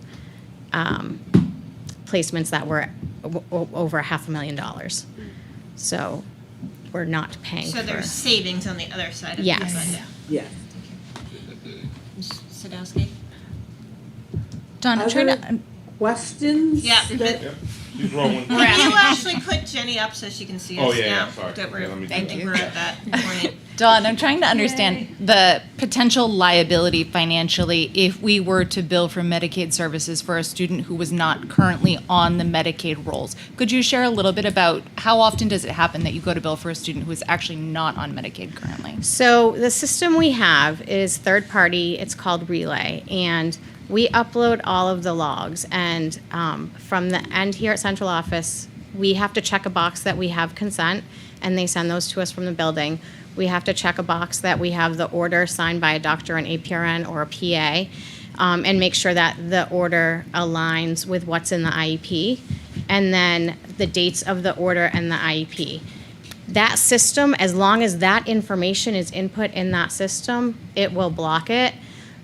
placements that were over $500,000. So we're not paying So for. there's savings on the other side of Yes. the budget. Yeah. Ms. Sadowski? Don, I'm trying to. Other questions? Yeah. that- She's rolling. Can you actually put Jenny up so she can see us Oh, now? yeah, sorry. That we're, Yeah, let me do I think we're at that point. Dawn, I'm trying to understand the potential liability financially if we were to bill for Medicaid services for a student who was not currently on the Medicaid rolls. Could you share a little bit about how often does it happen that you go to bill for a student who is actually not on Medicaid currently? So the system we have is third party. It's called Relay, and we upload all of the logs. And from the end here at central office, we have to check a box that we have consent, and they send those to us from the building. We have to check a box that we have the order signed by a doctor, an APRN, or a PA, and make sure that the order aligns with what's in the IEP, and then the dates of the order and the IEP. That system, as long as that information is input in that system, it will block it.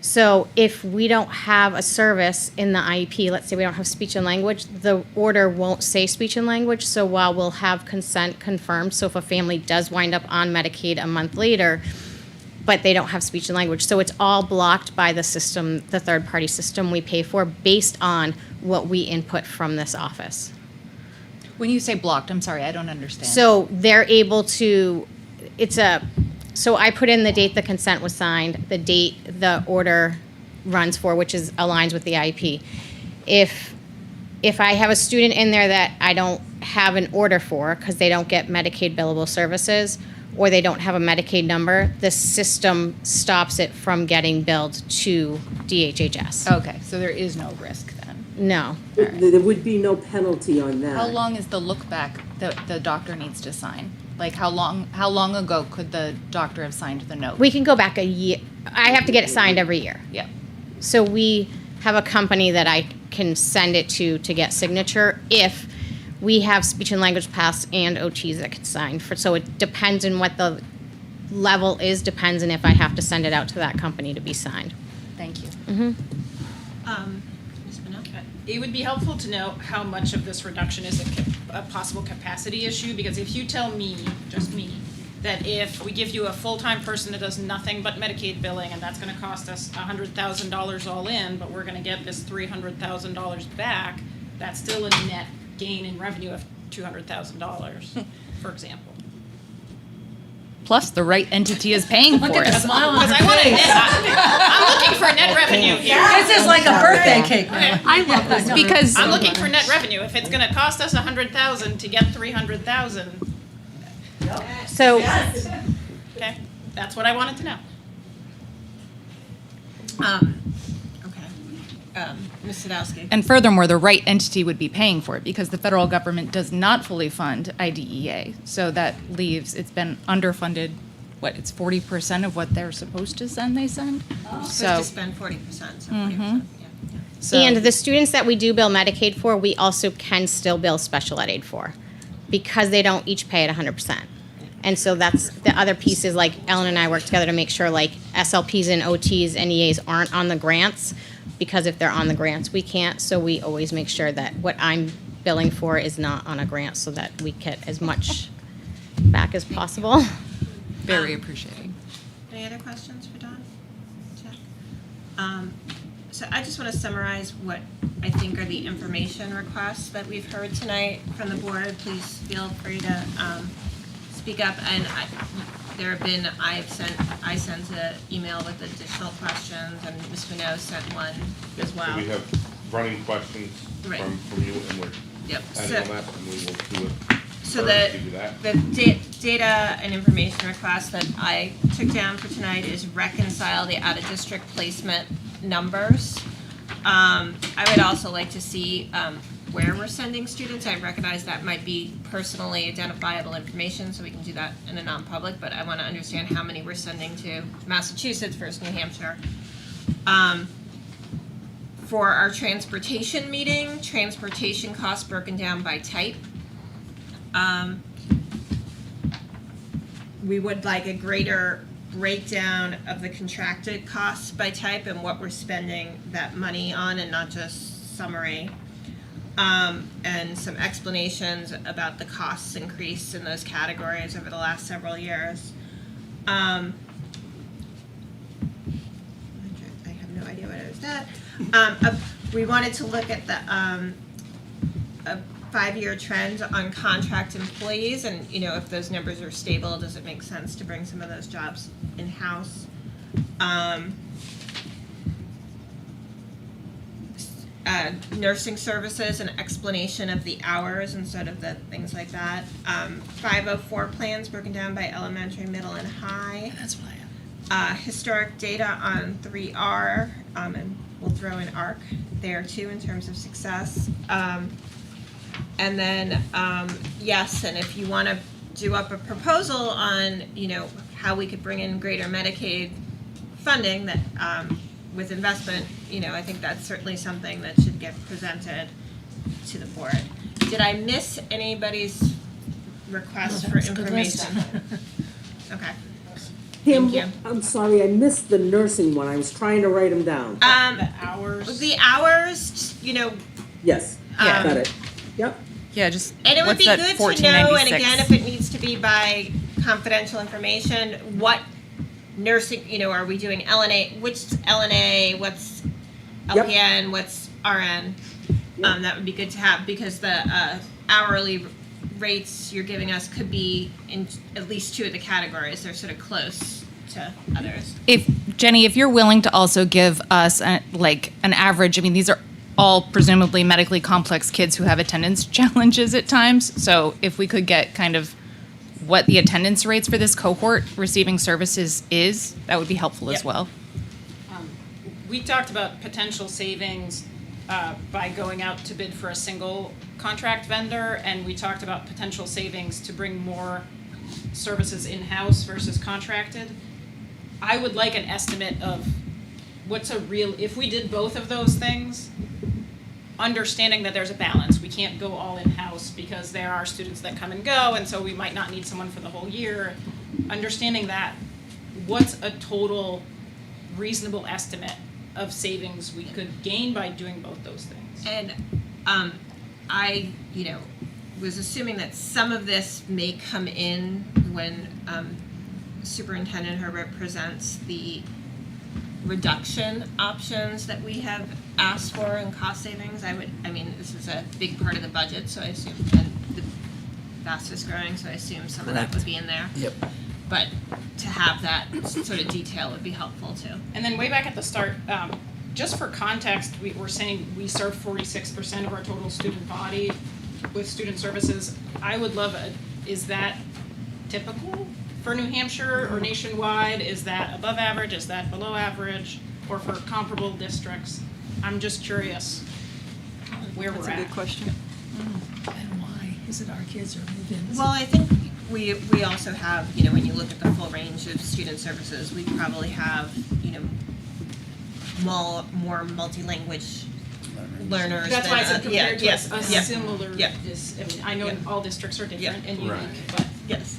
So if we don't have a service in the IEP, let's say we don't have speech and language, the order won't say speech and language. So while we'll have consent confirmed, so if a family does wind up on Medicaid a month later, but they don't have speech and language. So it's all blocked by the system, the third-party system we pay for based on what we input from this office. When you say blocked, I'm sorry, I don't understand. So they're able to, so I put in the date the consent was signed, the date the order runs for, which aligns with the IEP. If I have a student in there that I don't have an order for because they don't get Medicaid billable services or they don't have a Medicaid number, the system stops it from getting billed to DHHS. Okay, so there is no risk then. No. There would be no penalty on that. How long is the look back that the doctor needs to sign? Like how long ago could the doctor have signed the note? We can go back a year. I have to get it signed every year. Yeah. So we have a company that I can send it to get signature if we have speech and language paths and OTs that can sign for. So it depends on what the level is, depends on if I have to send it out to that company to be signed. Thank you. Ms. Bennett? It would be helpful to know how much of this reduction is a possible capacity issue, because if you tell me, just me, that if we give you a full-time person that does nothing but Medicaid billing, and that's gonna cost us $100,000 all in, but we're gonna get this $300,000 back, that's still a net gain in revenue of $200,000, for example. Plus, the right entity is paying for it. Because I want to net, I'm looking for net revenue here. This is like a birthday cake now. I love this. Because I'm looking for net revenue. If it's gonna cost us $100,000 to get $300,000, So okay, that's what I wanted to know. Ms. Sadowski? And furthermore, the right entity would be paying for it because the federal government does not fully fund IDEA. So that leaves, it's been underfunded, it's 40% of what they're supposed to send, they send? Supposed to spend 40%, so 40%, yeah. So- and the students that we do bill Medicaid for, we also can still bill special ed aid for, because they don't each pay at 100%. And so that's the other piece is like Ellen and I work together to make sure like SLPs and OTs and EAs aren't on the grants, because if they're on the grants, we can't. So we always make sure that what I'm billing for is not on a grant so that we get as much back as possible. Very appreciated. Any other questions for Dawn? Check. So I just want to summarize what I think are the information requests that we've heard tonight from the board. Please feel free to speak up. And I sent an email with additional questions, and Ms. Minot sent one as well. So we have running questions Right. from you, and we're Yep. adding on that, and we will do it. So first, give you that. the data and information request that I took down for tonight is reconcile the out-of-district placement numbers. I would also like to see where we're sending students. I recognize that might be personally identifiable information, so we can do that in a non-public, but I want to understand how many we're sending to Massachusetts versus New Hampshire. For our transportation meeting, transportation costs broken down by type. We would like a greater breakdown of the contracted costs by type and what we're spending that money on, and not just summary. And some explanations about the costs increase in those categories over the last several years. I have no idea what it was that. We wanted to look at the a 5-year trend on contract employees, and if those numbers are stable, does it make sense to bring some of those jobs in-house? Nursing services, an explanation of the hours instead of the things like that. 504 plans broken down by elementary, middle, and high. That's what I have. Historic data on 3R, and we'll throw in ARC there too in terms of success. And then, yes, and if you want to do up a proposal on, how we could bring in greater Medicaid funding that, with investment, I think that's certainly something that should get presented to the board. Did I miss anybody's request for information? Okay. Pam, Thank you. I'm sorry, I missed the nursing one. I was trying to write them down. The hours. The hours, Yes, Yeah. got it. Yep. Yeah, just and it would what's be that good to know, and 1496? again, if it needs to be by confidential information, what nursing, are we doing LNA, which LNA, what's Yep. LPN, what's RN? That would be good to have, because the hourly rates you're giving us could be in at least 2 of the categories. They're sort of close to others. Jenny, if you're willing to also give us an average, these are all presumably medically complex kids who have attendance challenges at times. So if we could get kind of what the attendance rates for this cohort receiving services is, that would be helpful as Yep. well. We talked about potential savings by going out to bid for a single contract vendor, and we talked about potential savings to bring more services in-house versus contracted. I would like an estimate of what's a real, if we did both of those things, understanding that there's a balance. We can't go all in-house because there are students that come and go, and so we might not need someone for the whole year. Understanding that, what's a total reasonable estimate of savings we could gain by doing both those things? And I, was assuming that some of this may come in when Superintendent Herbert presents the reduction options that we have asked for in cost savings. This is a big part of the budget, so I assume, and the fastest growing, so I assume some of that would be in there. Yep. But to have that sort of detail would be helpful too. And then way back at the start, just for context, we're saying we serve 46% of our total student body with student services. I would love is that typical for New Hampshire or nationwide? Is that above average? Is that below average? Or for comparable districts? I'm just curious where we're at. That's a good question. And why? Is it our kids or move-ins? Well, I think we also have, when you look at the full range of student services, we probably have, more multi-language learners. That's why I said compared to a yeah, similar, yeah. I know all districts are different and unique, but. Yes.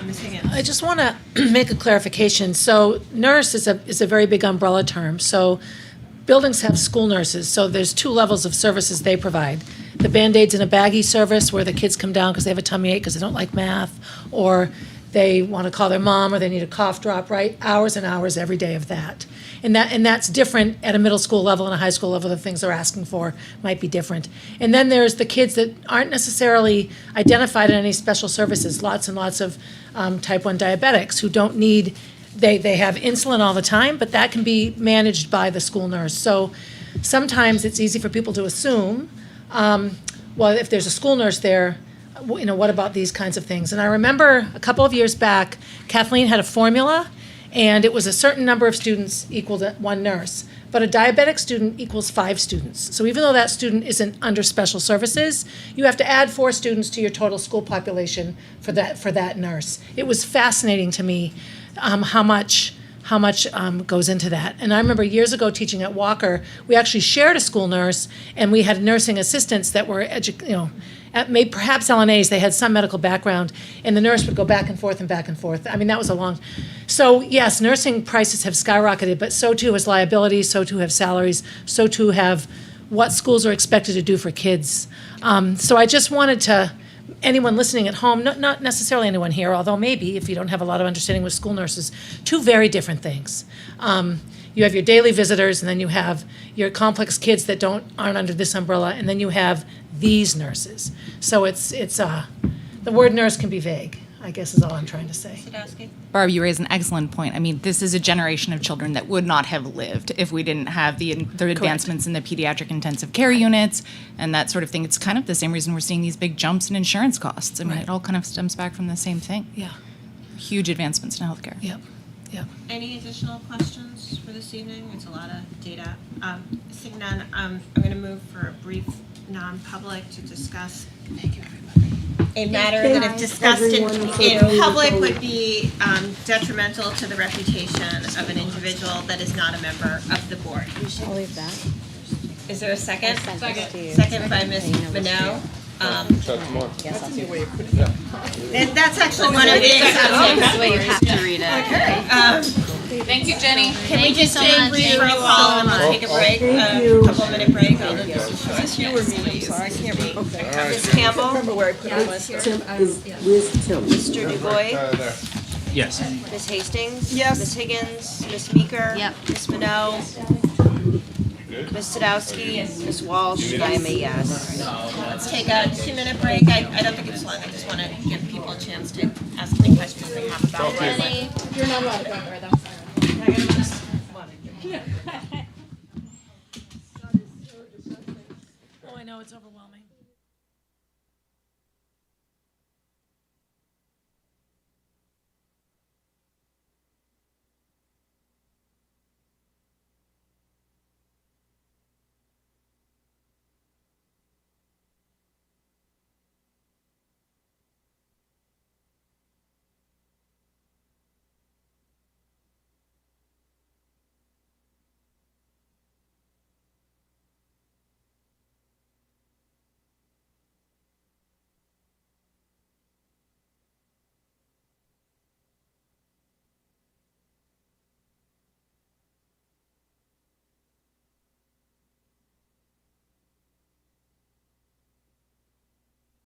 Ms. Higgins. I just want to make a clarification. So nurse is a very big umbrella term. So buildings have school nurses. So there's two levels of services they provide. The Band-Aids in a baggie service where the kids come down because they have a tummy ache because they don't like math, or they want to call their mom, or they need a cough drop, right? Hours and hours every day of that. And that's different at a middle school level and a high school level. The things they're asking for might be different. And then there's the kids that aren't necessarily identified in any special services. Lots and lots of type 1 diabetics who don't need, they have insulin all the time, but that can be managed by the school nurse. So sometimes it's easy for people to assume, well, if there's a school nurse there, what about these kinds of things? And I remember a couple of years back, Kathleen had a formula, and it was a certain number of students equaled one nurse. But a diabetic student equals 5 students. So even though that student isn't under special services, you have to add 4 students to your total school population for that nurse. It was fascinating to me how much goes into that. And I remember years ago teaching at Walker, we actually shared a school nurse, and we had nursing assistants that were perhaps LNAs, they had some medical background, and the nurse would go back and forth and back and forth. That was a long. So yes, nursing prices have skyrocketed, but so too has liabilities, so too have salaries, so too have what schools are expected to do for kids. So I just wanted to, anyone listening at home, not necessarily anyone here, although maybe if you don't have a lot of understanding with school nurses, 2 very different things. You have your daily visitors, and then you have your complex kids that aren't under this umbrella, and then you have these nurses. So it's the word nurse can be vague, I guess is all I'm trying to say. Barb, you raise an excellent point. This is a generation of children that would not have lived if we didn't have the advancements in the pediatric intensive care units and that sort of thing. It's kind of the same reason we're seeing these big jumps in insurance costs. It all kind of stems back from the same thing. Yeah. Huge advancements in healthcare. Yep. Any additional questions for this evening? It's a lot of data. Seeing none, I'm going to move for a brief non-public to discuss a matter that if discussed in public would be detrimental to the reputation of an individual that is not a member of the board. I'll leave that. Is there a second? Second. Second by Ms. Minot. Yes, I'll see it. That's actually one of the exceptions. The way you have to read it. Thank you, Jenny. Can we just take a brief roll call and we'll take a break, a couple-minute break? I'll do this short. Ms. Campbell? Where's Tim? Mr. DuBois? Yes. Ms. Hastings? Yes. Ms. Higgins? Ms. Meeker? Yep. Ms. Minot? Ms. Sadowski? Ms. Walsh? I am a yes. Let's take a 2-minute break. I don't think it's long. I just want to give people a chance to ask any questions they have about it. You're not allowed to go there, though. Oh, I know, it's overwhelming.